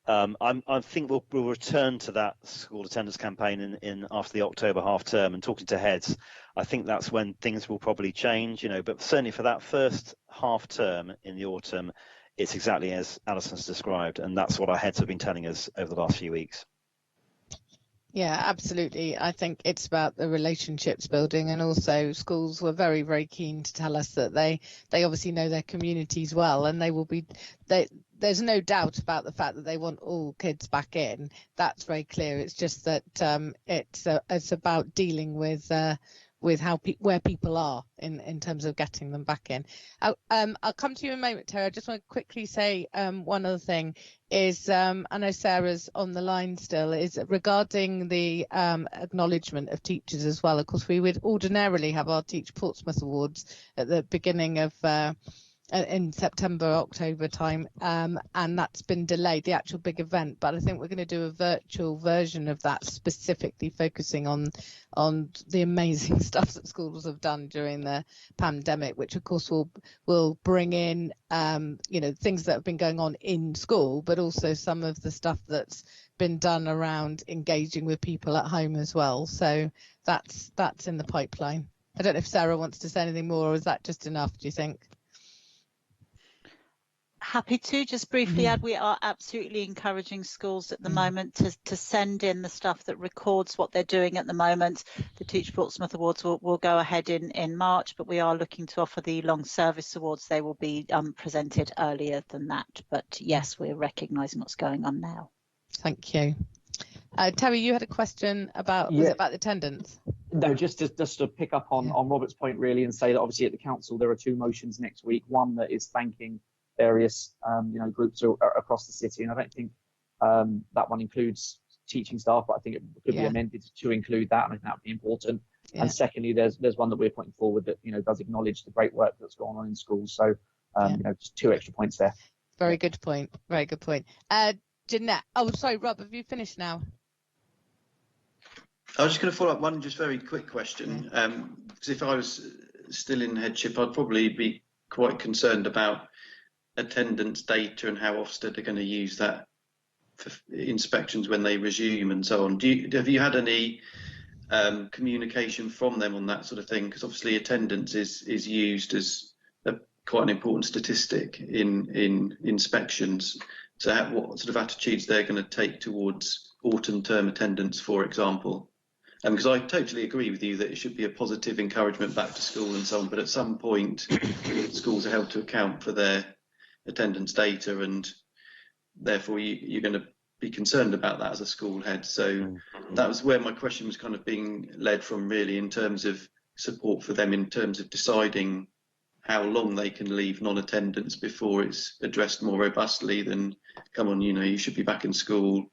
I think we'll return to that school attendance campaign in after the October half term, and talking to heads. I think that's when things will probably change, but certainly for that first half term in the autumn, it's exactly as Alison's described, and that's what our heads have been telling us over the last few weeks. Yeah, absolutely. I think it's about the relationships building, and also schools were very, very keen to tell us that they obviously know their communities well, and there's no doubt about the fact that they want all kids back in. That's very clear. It's just that it's about dealing with where people are in terms of getting them back in. I'll come to you in a moment, Terry. I just want to quickly say one other thing is, I know Sarah's on the line still, is regarding the acknowledgement of teachers as well. Of course, we would ordinarily have our Teach Portsmouth Awards at the beginning of in September, October time, and that's been delayed, the actual big event. But I think we're going to do a virtual version of that, specifically focusing on the amazing stuff that schools have done during the pandemic, which of course will bring in things that have been going on in school, but also some of the stuff that's been done around engaging with people at home as well. So that's in the pipeline. I don't know if Sarah wants to say anything more, or is that just enough, do you think? Happy to just briefly add, we are absolutely encouraging schools at the moment to send in the stuff that records what they're doing at the moment. The Teach Portsmouth Awards will go ahead in March, but we are looking to offer the Long Service Awards. They will be presented earlier than that. But yes, we're recognising what's going on now. Thank you. Terry, you had a question about, was it about attendance? No, just to pick up on Robert's point really, and say that obviously at the council there are two motions next week. One that is thanking various groups across the city, and I don't think that one includes teaching staff, but I think it could be amended to include that, and I think that would be important. And secondly, there's one that we're putting forward that does acknowledge the great work that's going on in schools. So just two extra points there. Very good point. Very good point. Jeanette, oh sorry, Rob, have you finished now? I was just going to follow up one just very quick question, because if I was still in headship, I'd probably be quite concerned about attendance data and how Ofsted are going to use that for inspections when they resume and so on. Have you had any communication from them on that sort of thing? Because obviously attendance is used as quite an important statistic in inspections. So what sort of attitudes they're going to take towards autumn term attendance, for example? Because I totally agree with you that it should be a positive encouragement back to school and so on, but at some point schools are held to account for their attendance data, and therefore you're going to be concerned about that as a school head. So that was where my question was kind of being led from, really, in terms of support for them in terms of deciding how long they can leave non-attendance before it's addressed more robustly than, come on, you should be back in school.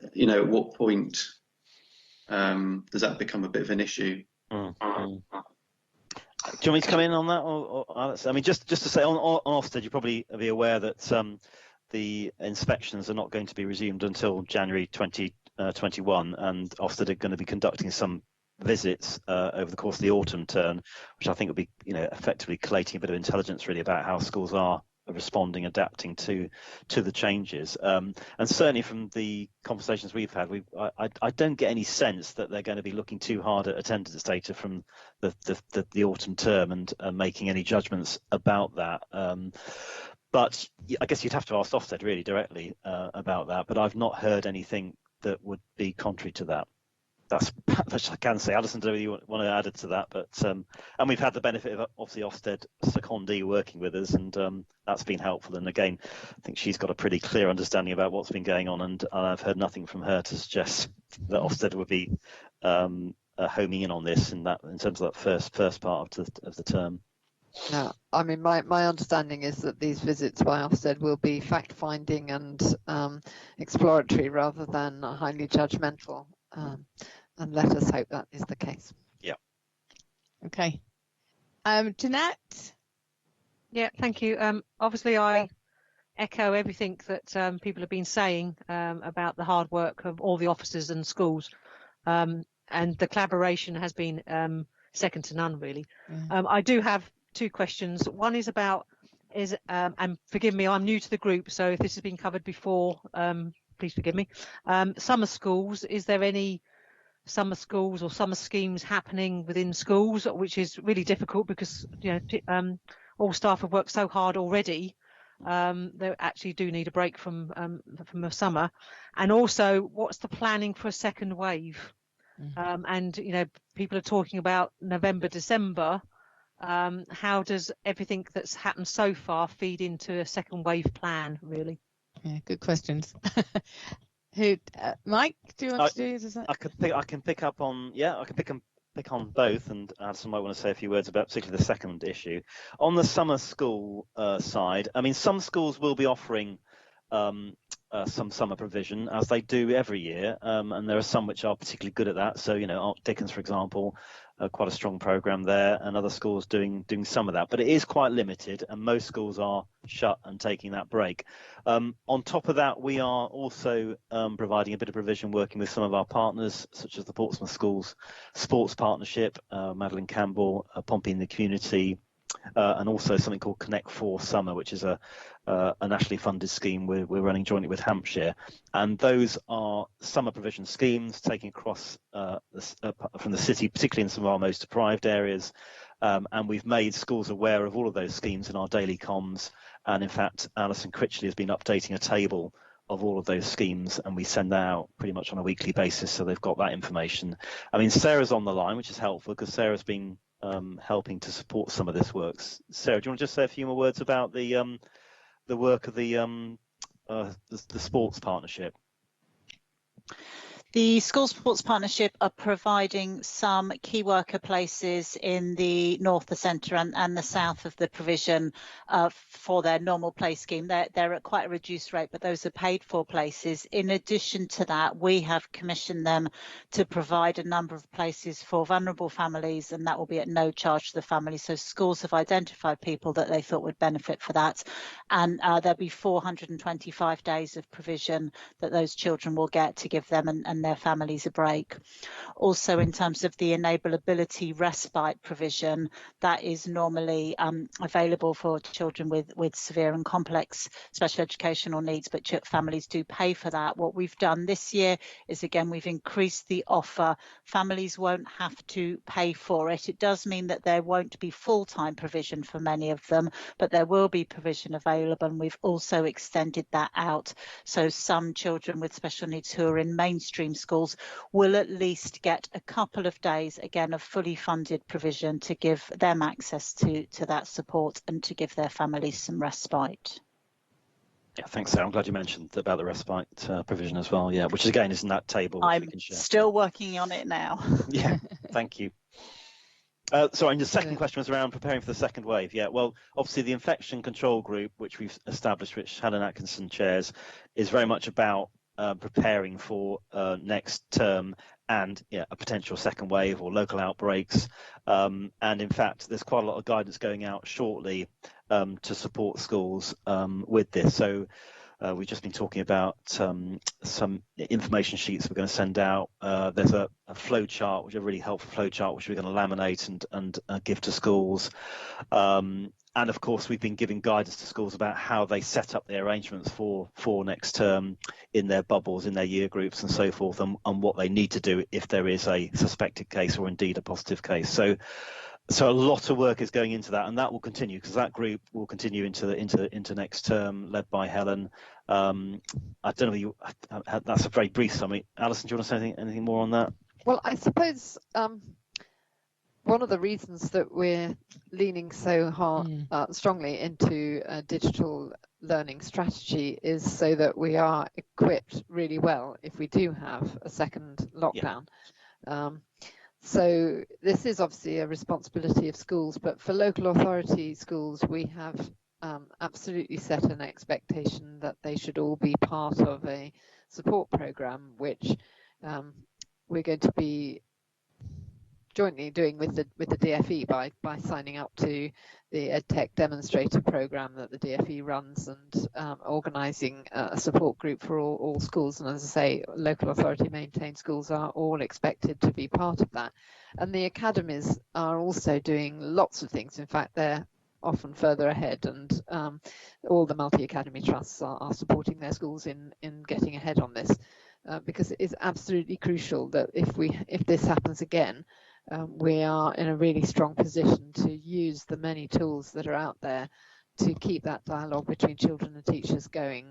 At what point does that become a bit of an issue? Do you want me to come in on that, or Alex? I mean, just to say on Ofsted, you'll probably be aware that the inspections are not going to be resumed until January 2021, and Ofsted are going to be conducting some visits over the course of the autumn term, which I think will be, effectively collating a bit of intelligence really about how schools are responding, adapting to the changes. And certainly from the conversations we've had, I don't get any sense that they're going to be looking too hard at attendance data from the autumn term and making any judgments about that. But I guess you'd have to ask Ofsted really directly about that. But I've not heard anything that would be contrary to that. That's much I can say. Alison, do you want to add to that? But and we've had the benefit of obviously Ofsted secondee working with us, and that's been helpful. And again, I think she's got a pretty clear understanding about what's been going on, and I've heard nothing from her to suggest that Ofsted would be homing in on this in terms of that first part of the term. No, I mean my understanding is that these visits by Ofsted will be fact-finding and exploratory rather than highly judgmental. And let us hope that is the case. Yeah. Okay. Jeanette? Yeah, thank you. Obviously, I echo everything that people have been saying about the hard work of all the officers and schools. And the collaboration has been second to none, really. I do have two questions. One is about, and forgive me, I'm new to the group, so if this has been covered before, please forgive me. Summer schools, is there any summer schools or summer schemes happening within schools, which is really difficult because all staff have worked so hard already. They actually do need a break from the summer. And also, what's the planning for a second wave? And people are talking about November, December. How does everything that's happened so far feed into a second wave plan, really? Yeah, good questions. Who, Mike? Do you want to do this? I can pick up on I can pick on both, and Alison might want to say a few words about particularly the second issue. On the summer school side, I mean, some schools will be offering some summer provision, as they do every year, and there are some which are particularly good at that. So, Art Dickens, for example, quite a strong program there, and other schools doing some of that. But it is quite limited, and most schools are shut and taking that break. On top of that, we are also providing a bit of provision, working with some of our partners, such as the Portsmouth Schools Sports Partnership, Madeline Campbell, Pompey in the Community, and also something called Connect 4 Summer, which is a nationally funded scheme we're running jointly with Hampshire. And those are summer provision schemes taking across from the city, particularly in some of our most deprived areas. And we've made schools aware of all of those schemes in our daily comms. And in fact, Alison Critchley has been updating a table of all of those schemes, and we send that out pretty much on a weekly basis, so they've got that information. I mean, Sarah's on the line, which is helpful because Sarah's been helping to support some of this work. Sarah, do you want to just say a few more words about the work of the sports partnership? The School Sports Partnership are providing some key worker places in the north, the centre and the south of the provision for their normal place scheme. They're at quite a reduced rate, but those are paid for places. In addition to that, we have commissioned them to provide a number of places for vulnerable families, and that will be at no charge to the family. So schools have identified people that they thought would benefit for that, and there'll be 425 days of provision that those children will get to give them and their families a break. Also, in terms of the enableability respite provision, that is normally available for children with severe and complex special educational needs, but families do pay for that. What we've done this year is, again, we've increased the offer. Families won't have to pay for it. It does mean that there won't be full-time provision for many of them, but there will be provision available, and we've also extended that out. So some children with special needs who are in mainstream schools will at least get a couple of days, again, of fully funded provision to give them access to that support and to give their families some respite. Yeah, thanks, Sarah. I'm glad you mentioned about the respite provision as well. Yeah, which again is in that table. Which I'm we can share. still working on it now. Yeah, thank you. So, and the second question was around preparing for the second wave. Yeah, well, obviously the infection control group, which we've established, which Helen Atkinson chairs, is very much about preparing for next term and a potential second wave or local outbreaks. And in fact, there's quite a lot of guidance going out shortly to support schools with this. So we've just been talking about some information sheets we're going to send out. There's a flow chart, which is a really helpful flow chart, which we're going to laminate and give to schools. And of course, we've been giving guidance to schools about how they set up their arrangements for next term in their bubbles, in their year groups and so forth, and what they need to do if there is a suspected case or indeed a positive case. So a lot of work is going into that, and that will continue because that group will continue into next term, led by Helen. I don't know. That's a very brief summary. Alison, do you want to say anything more on that? Well, I suppose one of the reasons that we're leaning so hard, strongly into a digital learning strategy is so that we are equipped really well if we do have a second lockdown. Yeah. So this is obviously a responsibility of schools, but for local authority schools, we have absolutely set an expectation that they should all be part of a support program, which we're going to be jointly doing with the DFE by signing up to the EdTech demonstrator program that the DFE runs and organising a support group for all schools. And as I say, local authority maintained schools are all expected to be part of that. And the academies are also doing lots of things. In fact, they're often further ahead, and all the multi-academy trusts are supporting their schools in getting ahead on this, because it is absolutely crucial that if this happens again, we are in a really strong position to use the many tools that are out there to keep that dialogue between children and teachers going,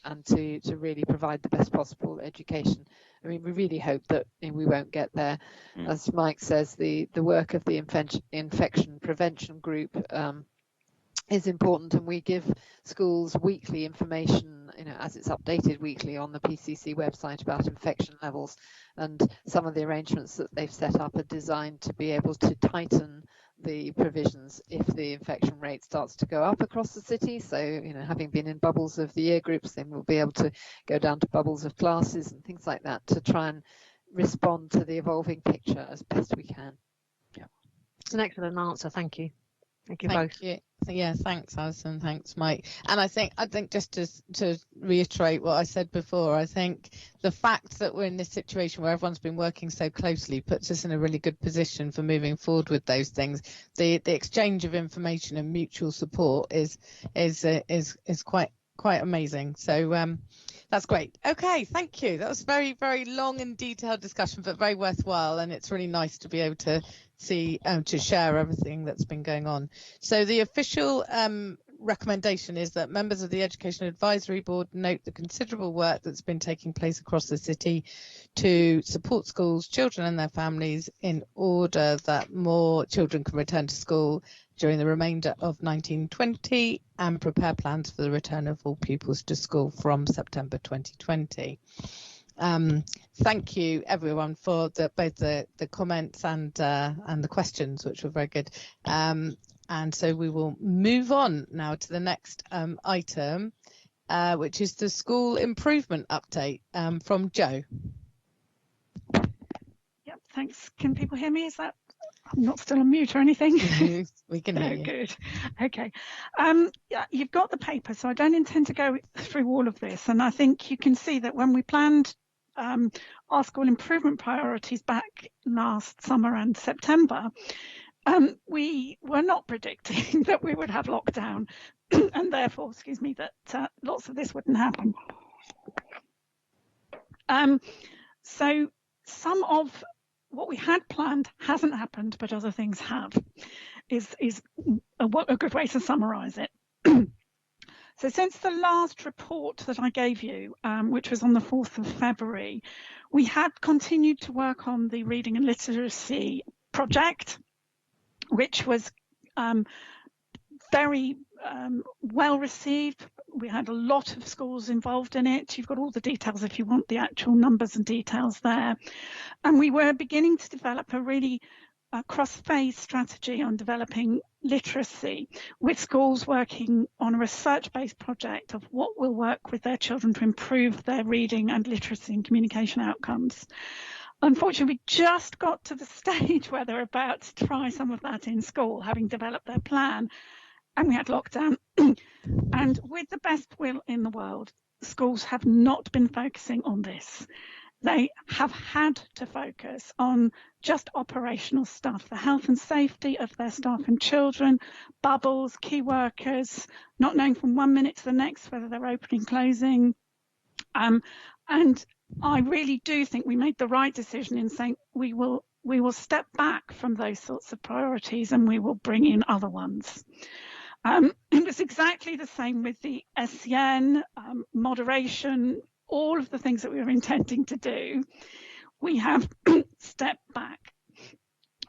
and to really provide the best possible education. I mean, we really hope that we won't get there. As Mike says, the work of the infection prevention group is important, and we give schools weekly information, as it's updated weekly on the PCC website about infection levels, and some of the arrangements that they've set up are designed to be able to tighten the provisions if the infection rate starts to go up across the city. So, having been in bubbles of the year groups, then we'll be able to go down to bubbles of classes and things like that to try and respond to the evolving picture as best we can. Yeah, it's an excellent answer. Thank you. Thank you Thank both. You. Yeah, thanks, Alison. Thanks, Mike. And I think just to reiterate what I said before, I think the fact that we're in this situation where everyone's been working so closely puts us in a really good position for moving forward with those things. The exchange of information and mutual support is quite amazing. So that's great. Okay, thank you. That was very, very long and detailed discussion, but very worthwhile, and it's really nice to be able to see to share everything that's been going on. So the official recommendation is that members of the Education Advisory Board note the considerable work that's been taking place across the city to support schools, children and their families in order that more children can return to school during the remainder of 1920 and prepare plans for the return of all pupils to school from September 2020. Thank you everyone for both the comments and the questions, which were very good. And so we will move on now to the next item, which is the school improvement update from Jo. Yep, thanks. Can people hear me? Is that I'm not still on mute or anything? We can hear you. Good. Okay. Yeah, you've got the paper, so I don't intend to go through all of this. And I think you can see that when we planned our school improvement priorities back last summer and September, we were not predicting that we would have lockdown and therefore, excuse me, that lots of this wouldn't happen. So some of what we had planned hasn't happened, but other things have, is a good way to summarise it. So since the last report that I gave you, which was on the 4th of February, we had continued to work on the reading and literacy project, which was very well received. We had a lot of schools involved in it. You've got all the details if you want the actual numbers and details there. And we were beginning to develop a really cross-phase strategy on developing literacy, with schools working on a research-based project of what will work with their children to improve their reading and literacy and communication outcomes. Unfortunately, we just got to the stage where they're about to try some of that in school, having developed their plan, and we had lockdown. And with the best will in the world, schools have not been focusing on this. They have had to focus on just operational stuff, the health and safety of their staff and children, bubbles, key workers, not knowing from 1 minute to the next whether they're opening, closing. And I really do think we made the right decision in saying we will step back from those sorts of priorities and we will bring in other ones. It was exactly the same with the SEN, moderation, all of the things that we were intending to do. We have stepped back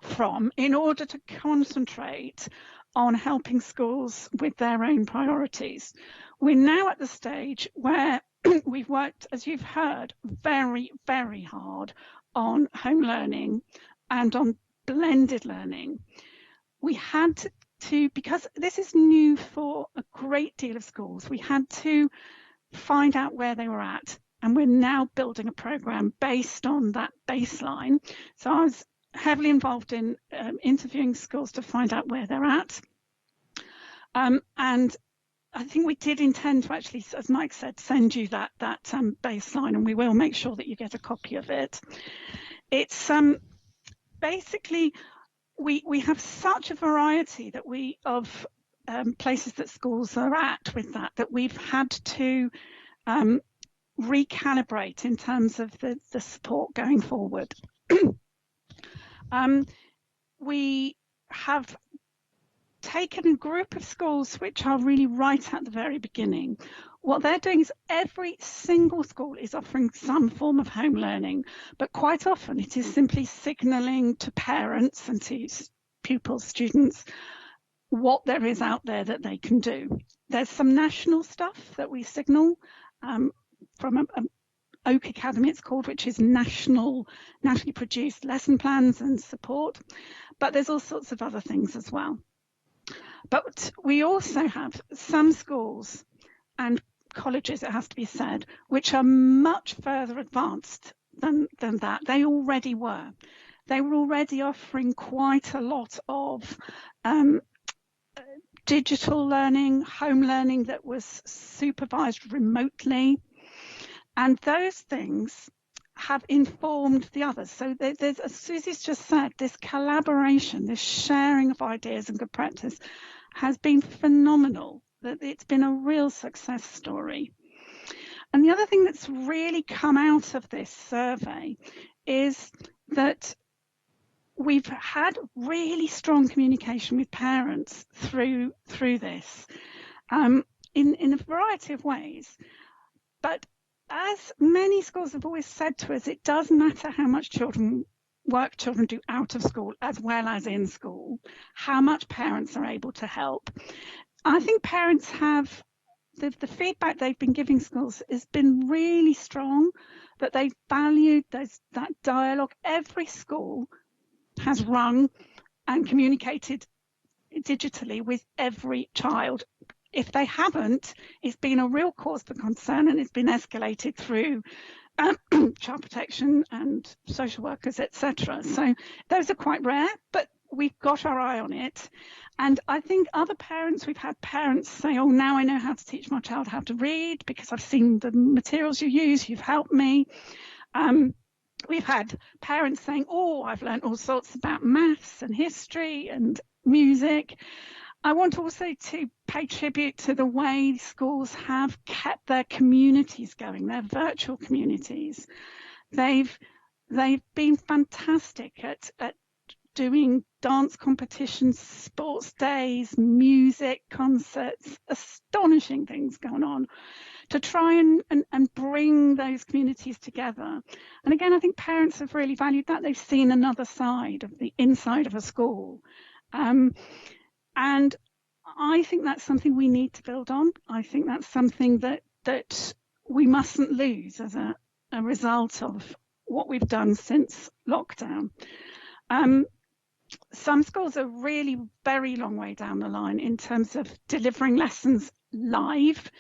from in order to concentrate on helping schools with their own priorities. We're now at the stage where we've worked, as you've heard, very, very hard on home learning and on blended learning. We had to, because this is new for a great deal of schools, we had to find out where they were at, and we're now building a program based on that baseline. So I was heavily involved in interviewing schools to find out where they're at, and I think we did intend to actually, as Mike said, send you that baseline, and we will make sure that you get a copy of it. It's basically we have such a variety that of places that schools are at with that we've had to recalibrate in terms of the support going forward. We have taken a group of schools which are really right at the very beginning. What they're doing is every single school is offering some form of home learning, but quite often it is simply signalling to parents and to pupils, students, what there is out there that they can do. There's some national stuff that we signal from Oak Academy, it's called, which is nationally produced lesson plans and support, but there's all sorts of other things as well. But we also have some schools and colleges, it has to be said, which are much further advanced than that. They already were. They were already offering quite a lot of digital learning, home learning that was supervised remotely. And those things have informed the others. So there's, as Susie's just said, this collaboration, this sharing of ideas and good practice has been phenomenal. That it's been a real success story. And the other thing that's really come out of this survey is that we've had really strong communication with parents through this in a variety of ways. But as many schools have always said to us, it does matter how much work children do out of school as well as in school, how much parents are able to help. I think parents have, the feedback they've been giving schools has been really strong, that they valued that dialogue. Every school has rung and communicated digitally with every child. If they haven't, it's been a real cause for concern, and it's been escalated through child protection and social workers, etc. So those are quite rare, but we've got our eye on it. And I think other parents, we've had parents say, oh, now I know how to teach my child how to read because I've seen the materials you use, you've helped me. We've had parents saying, oh, I've learned all sorts about maths and history and music. I want also to pay tribute to the way schools have kept their communities going, their virtual communities. They've been fantastic at doing dance competitions, sports days, music, concerts, astonishing things going on to try and bring those communities together. And again, I think parents have really valued that. They've seen another side of the inside of a school. And I think that's something we need to build on. I think that's something that we mustn't lose as a result of what we've done since lockdown. Some schools are really very long way down the line in terms of delivering lessons live,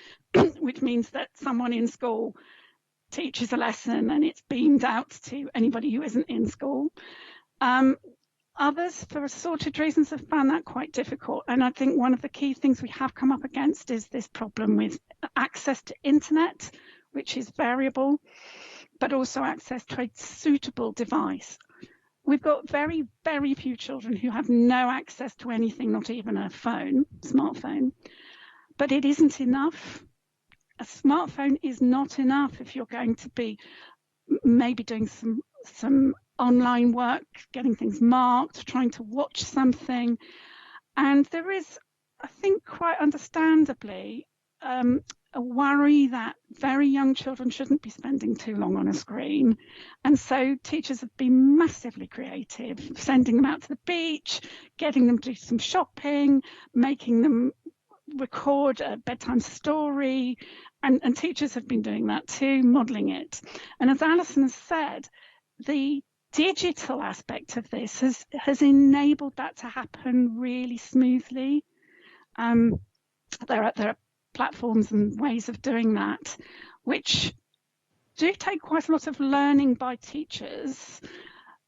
which means that someone in school teaches a lesson and it's beamed out to anybody who isn't in school. Others, for assorted reasons, have found that quite difficult. And I think one of the key things we have come up against is this problem with access to internet, which is variable, but also access to a suitable device. We've got very, very few children who have no access to anything, not even a phone, smartphone. But it isn't enough. A smartphone is not enough if you're going to be maybe doing some online work, getting things marked, trying to watch something. And there is, I think, quite understandably, a worry that very young children shouldn't be spending too long on a screen. And so teachers have been massively creative, sending them out to the beach, getting them to do some shopping, making them record a bedtime story. And teachers have been doing that too, modelling it. And as Alison has said, the digital aspect of this has enabled that to happen really smoothly. There are platforms and ways of doing that, which do take quite a lot of learning by teachers,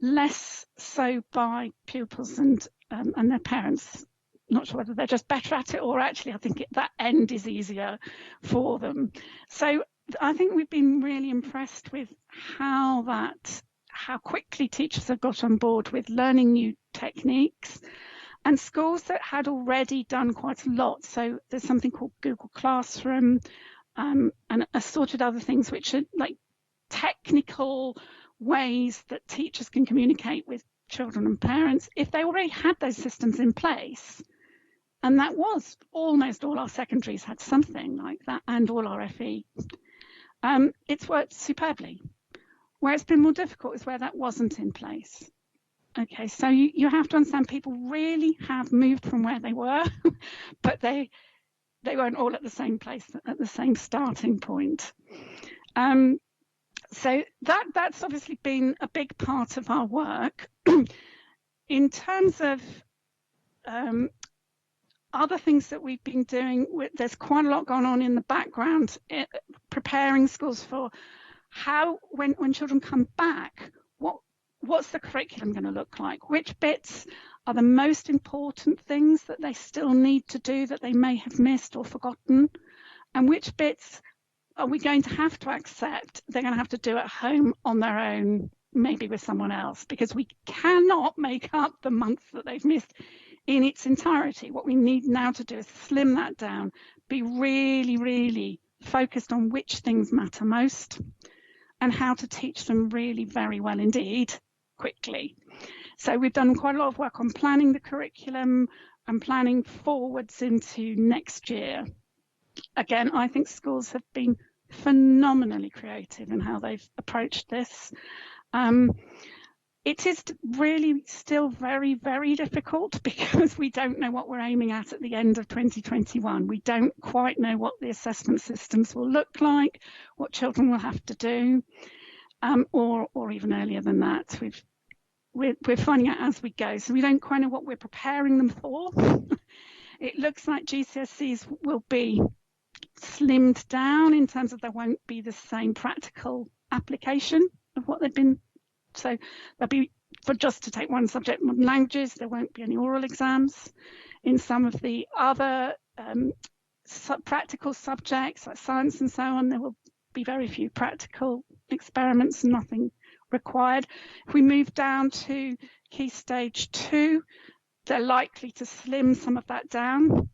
less so by pupils and their parents. Not sure whether they're just better at it or actually I think that end is easier for them. So I think we've been really impressed with how quickly teachers have got on board with learning new techniques. And schools that had already done quite a lot. So there's something called Google Classroom and assorted other things, which are like technical ways that teachers can communicate with children and parents. If they already had those systems in place, and that was almost all our secondaries had something like that, and all our FE, it's worked superbly. Where it's been more difficult is where that wasn't in place. Okay, so you have to understand people really have moved from where they were, but they weren't all at the same place, at the same starting point. So that's obviously been a big part of our work. In terms of other things that we've been doing, there's quite a lot going on in the background, preparing schools for how, when children come back, what's the curriculum going to look like? Which bits are the most important things that they still need to do that they may have missed or forgotten? And which bits are we going to have to accept they're going to have to do at home on their own, maybe with someone else, because we cannot make up the month that they've missed in its entirety. What we need now to do is slim that down, be really, really focused on which things matter most and how to teach them really very well indeed, quickly. So we've done quite a lot of work on planning the curriculum and planning forwards into next year. Again, I think schools have been phenomenally creative in how they've approached this. It is really still very, very difficult because we don't know what we're aiming at the end of 2021. We don't quite know what the assessment systems will look like, what children will have to do, or even earlier than that. We're finding out as we go, so we don't quite know what we're preparing them for. It looks like GCSEs will be slimmed down in terms of there won't be the same practical application of what they've been. So there'll be, for just to take one subject, modern languages, there won't be any oral exams. In some of the other practical subjects like science and so on, there will be very few practical experiments, nothing required. If we move down to Key Stage 2, they're likely to slim some of that down,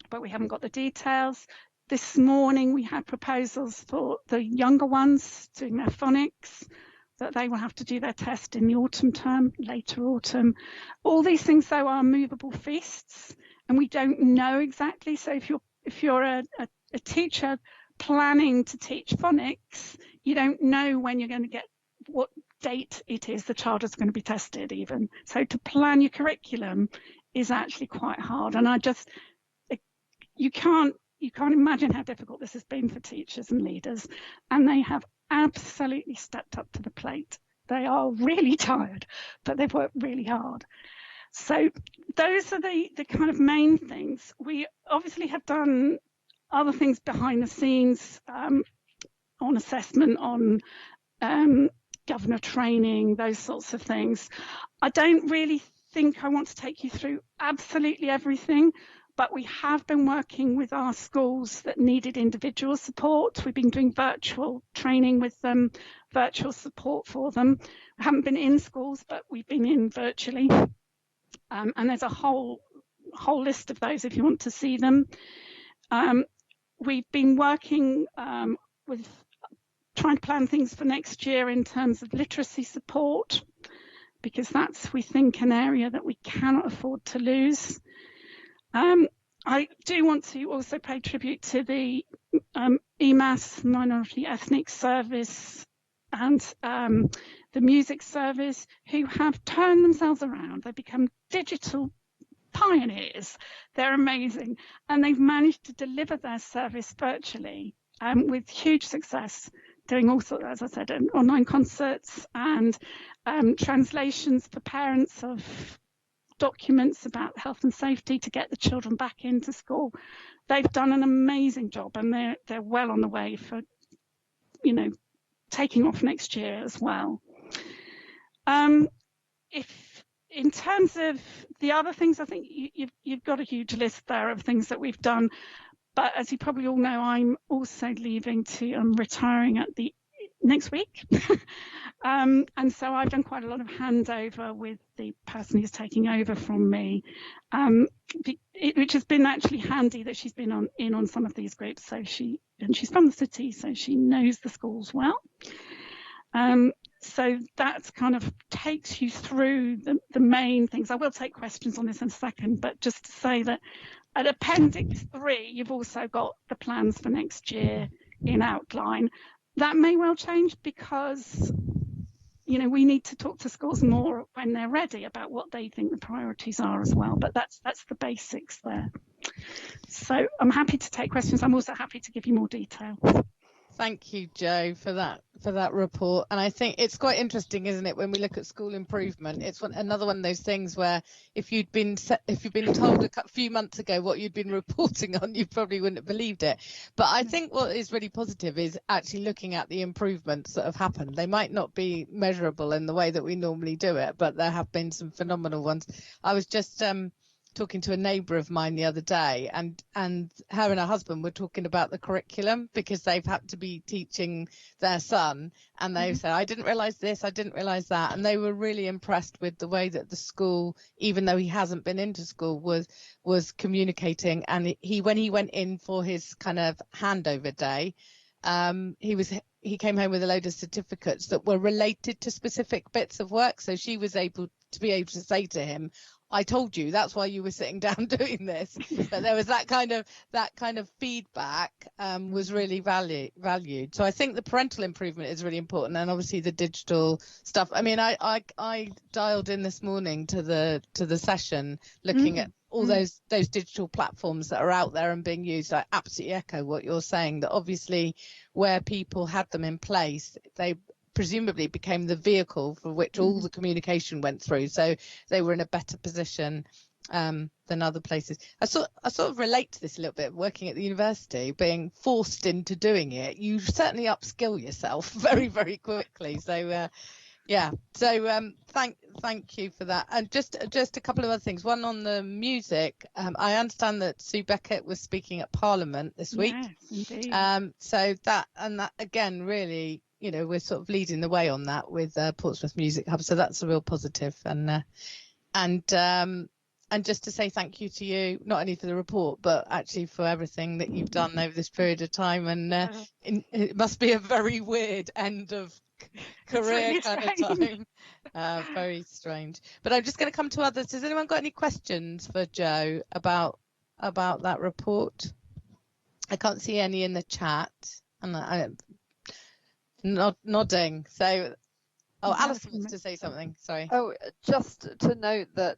but we haven't got the details. This morning we had proposals for the younger ones doing their phonics, that they will have to do their test in the autumn term, later autumn. All these things, though, are movable feasts, and we don't know exactly. So if you're a teacher planning to teach phonics, you don't know when you're going to get what date it is the child is going to be tested even. So to plan your curriculum is actually quite hard, and you can't imagine how difficult this has been for teachers and leaders, and they have absolutely stepped up to the plate. They are really tired, but they've worked really hard. So those are the kind of main things. We obviously have done other things behind the scenes, on assessment, on governor training, those sorts of things. I don't really think I want to take you through absolutely everything, but we have been working with our schools that needed individual support. We've been doing virtual training with them, virtual support for them. We haven't been in schools, but we've been in virtually. And there's a whole list of those if you want to see them. We've been working with trying to plan things for next year in terms of literacy support, because that's, we think, an area that we cannot afford to lose. I do want to also pay tribute to the EMAS, Minority Ethnic Service, and the music service, who have turned themselves around. They've become digital pioneers. They're amazing, and they've managed to deliver their service virtually with huge success, doing all sorts, as I said, online concerts and translations for parents of documents about health and safety to get the children back into school. They've done an amazing job, and they're well on the way for, taking off next year as well. If in terms of the other things, I think you've got a huge list there of things that we've done. But as you probably all know, I'm also I'm retiring at the next week. And so I've done quite a lot of handover with the person who's taking over from me, which has been actually handy that she's been in on some of these groups. So she's from the city, so she knows the schools well. So that's kind of takes you through the main things. I will take questions on this in a second, but just to say that at Appendix 3, you've also got the plans for next year in outline. That may well change because, we need to talk to schools more when they're ready about what they think the priorities are as well. But that's the basics there. So I'm happy to take questions. I'm also happy to give you more detail. Thank you, Jo, for that report. And I think it's quite interesting, isn't it, when we look at school improvement? It's another one of those things where if you've been told a few months ago what you'd been reporting on, you probably wouldn't have believed it. But I think what is really positive is actually looking at the improvements that have happened. They might not be measurable in the way that we normally do it, but there have been some phenomenal ones. I was just talking to a neighbour of mine the other day, and her and her husband were talking about the curriculum because they've had to be teaching their son, and they said, I didn't realise this, I didn't realise that, and they were really impressed with the way that the school, even though he hasn't been into school, was communicating. And when he went in for his kind of handover day, he came home with a load of certificates that were related to specific bits of work, so she was able to say to him, I told you, that's why you were sitting down doing this. But there was that kind of feedback was really valued. So I think the parental improvement is really important, and obviously the digital stuff. I mean, I dialed in this morning to the session looking at all those digital platforms that are out there and being used. I absolutely echo what you're saying, that obviously where people had them in place, they presumably became the vehicle for which all the communication went through, so they were in a better position than other places. I sort of relate to this a little bit, working at the university, being forced into doing it. You certainly upskill yourself very, very quickly. So thank you for that. And just a couple of other things. One on the music. I understand that Sue Beckett was speaking at Parliament this week. Yes, indeed. So that again really you know, we're sort of leading the way on that with Portsmouth Music Hub, so that's a real positive. And just to say thank you to you, not only for the report, but actually for everything that you've done over this period of time. And it must be a very weird end of career really kind of time. Very strange. But I'm just going to come to others. Has anyone got any questions for Joe about that report? I can't see any in the chat, and I'm nodding. So. Oh, Alison wants to say something. Sorry. Oh, just to note that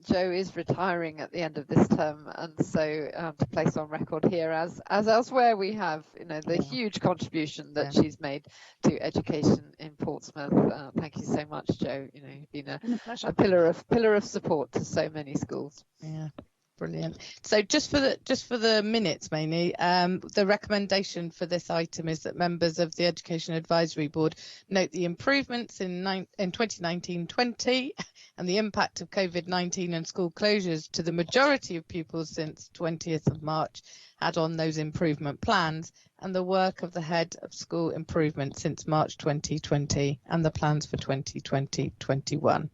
Joe is retiring at the end of this term, and so to place on record here, as elsewhere, we have, you know, the huge contribution that she's made to education in Portsmouth. Thank you so much, Joe. You know, you've been a pillar of support to so many schools. Yeah. Brilliant. So just for the minutes mainly, the recommendation for this item is that members of the Education Advisory Board note the improvements in 2019-20 and the impact of COVID-19 and school closures to the majority of pupils since 20th of March had on those improvement plans, and the work of the head of school improvement since March 2020 and the plans for 2020-21.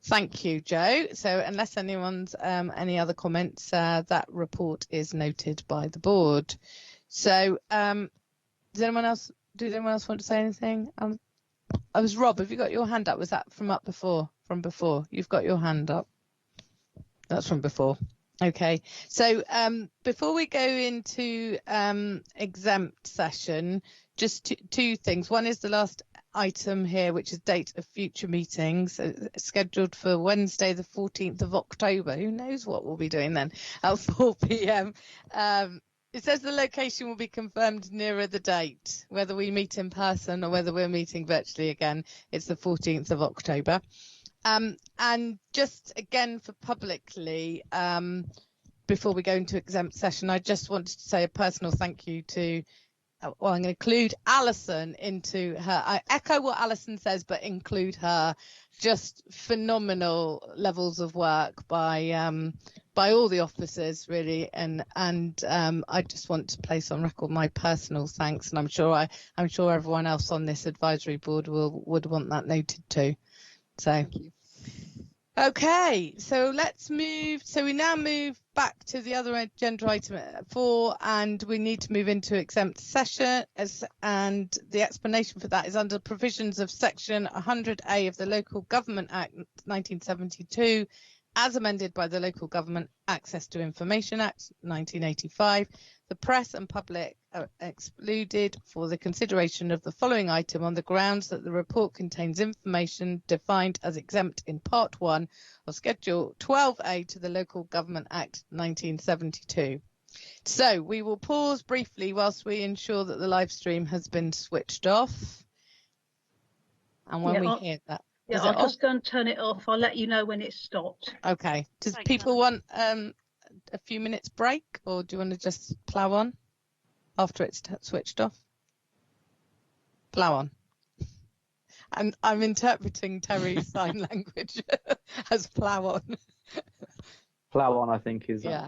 Thank you, Joe. So unless anyone's any other comments, that report is noted by the board. So does anyone else want to say anything? I was Rob, have you got your hand up? Was that from before? From before? You've got your hand up. That's from before. Okay. So before we go into exempt session, just two things. One is the last item here, which is date of future meetings, scheduled for Wednesday the 14th of October. Who knows what we'll be doing then at 4 p.m. It says the location will be confirmed nearer the date, whether we meet in person or whether we're meeting virtually again. It's the 14th of October. And just again for publicly, before we go into exempt session, I just wanted to say a personal thank you to well, I'm going to include Alison into her. I echo what Alison says, but include her. Just phenomenal levels of work by all the officers, really, and I just want to place on record my personal thanks, and I'm sure everyone else on this advisory board would want that noted too. So. Thank you. Okay, so let's move. So we now move back to the other agenda item 4, and we need to move into exempt session. And the explanation for that is under provisions of Section 100A of the Local Government Act 1972, as amended by the Local Government Access to Information Act 1985. The press and public are excluded for the consideration of the following item on the grounds that the report contains information defined as exempt in Part 1 of Schedule 12A to the Local Government Act 1972. So we will pause briefly whilst we ensure that the live stream has been switched off. And when we hear that. Yeah, I'll just go and turn it off. I'll let you know when it's stopped. Okay. Does people want a few minutes break, or do you want to just plough on after it's switched off? Plough on. And I'm interpreting Terry's sign language as plough on. Plough on, I think, is. Yeah.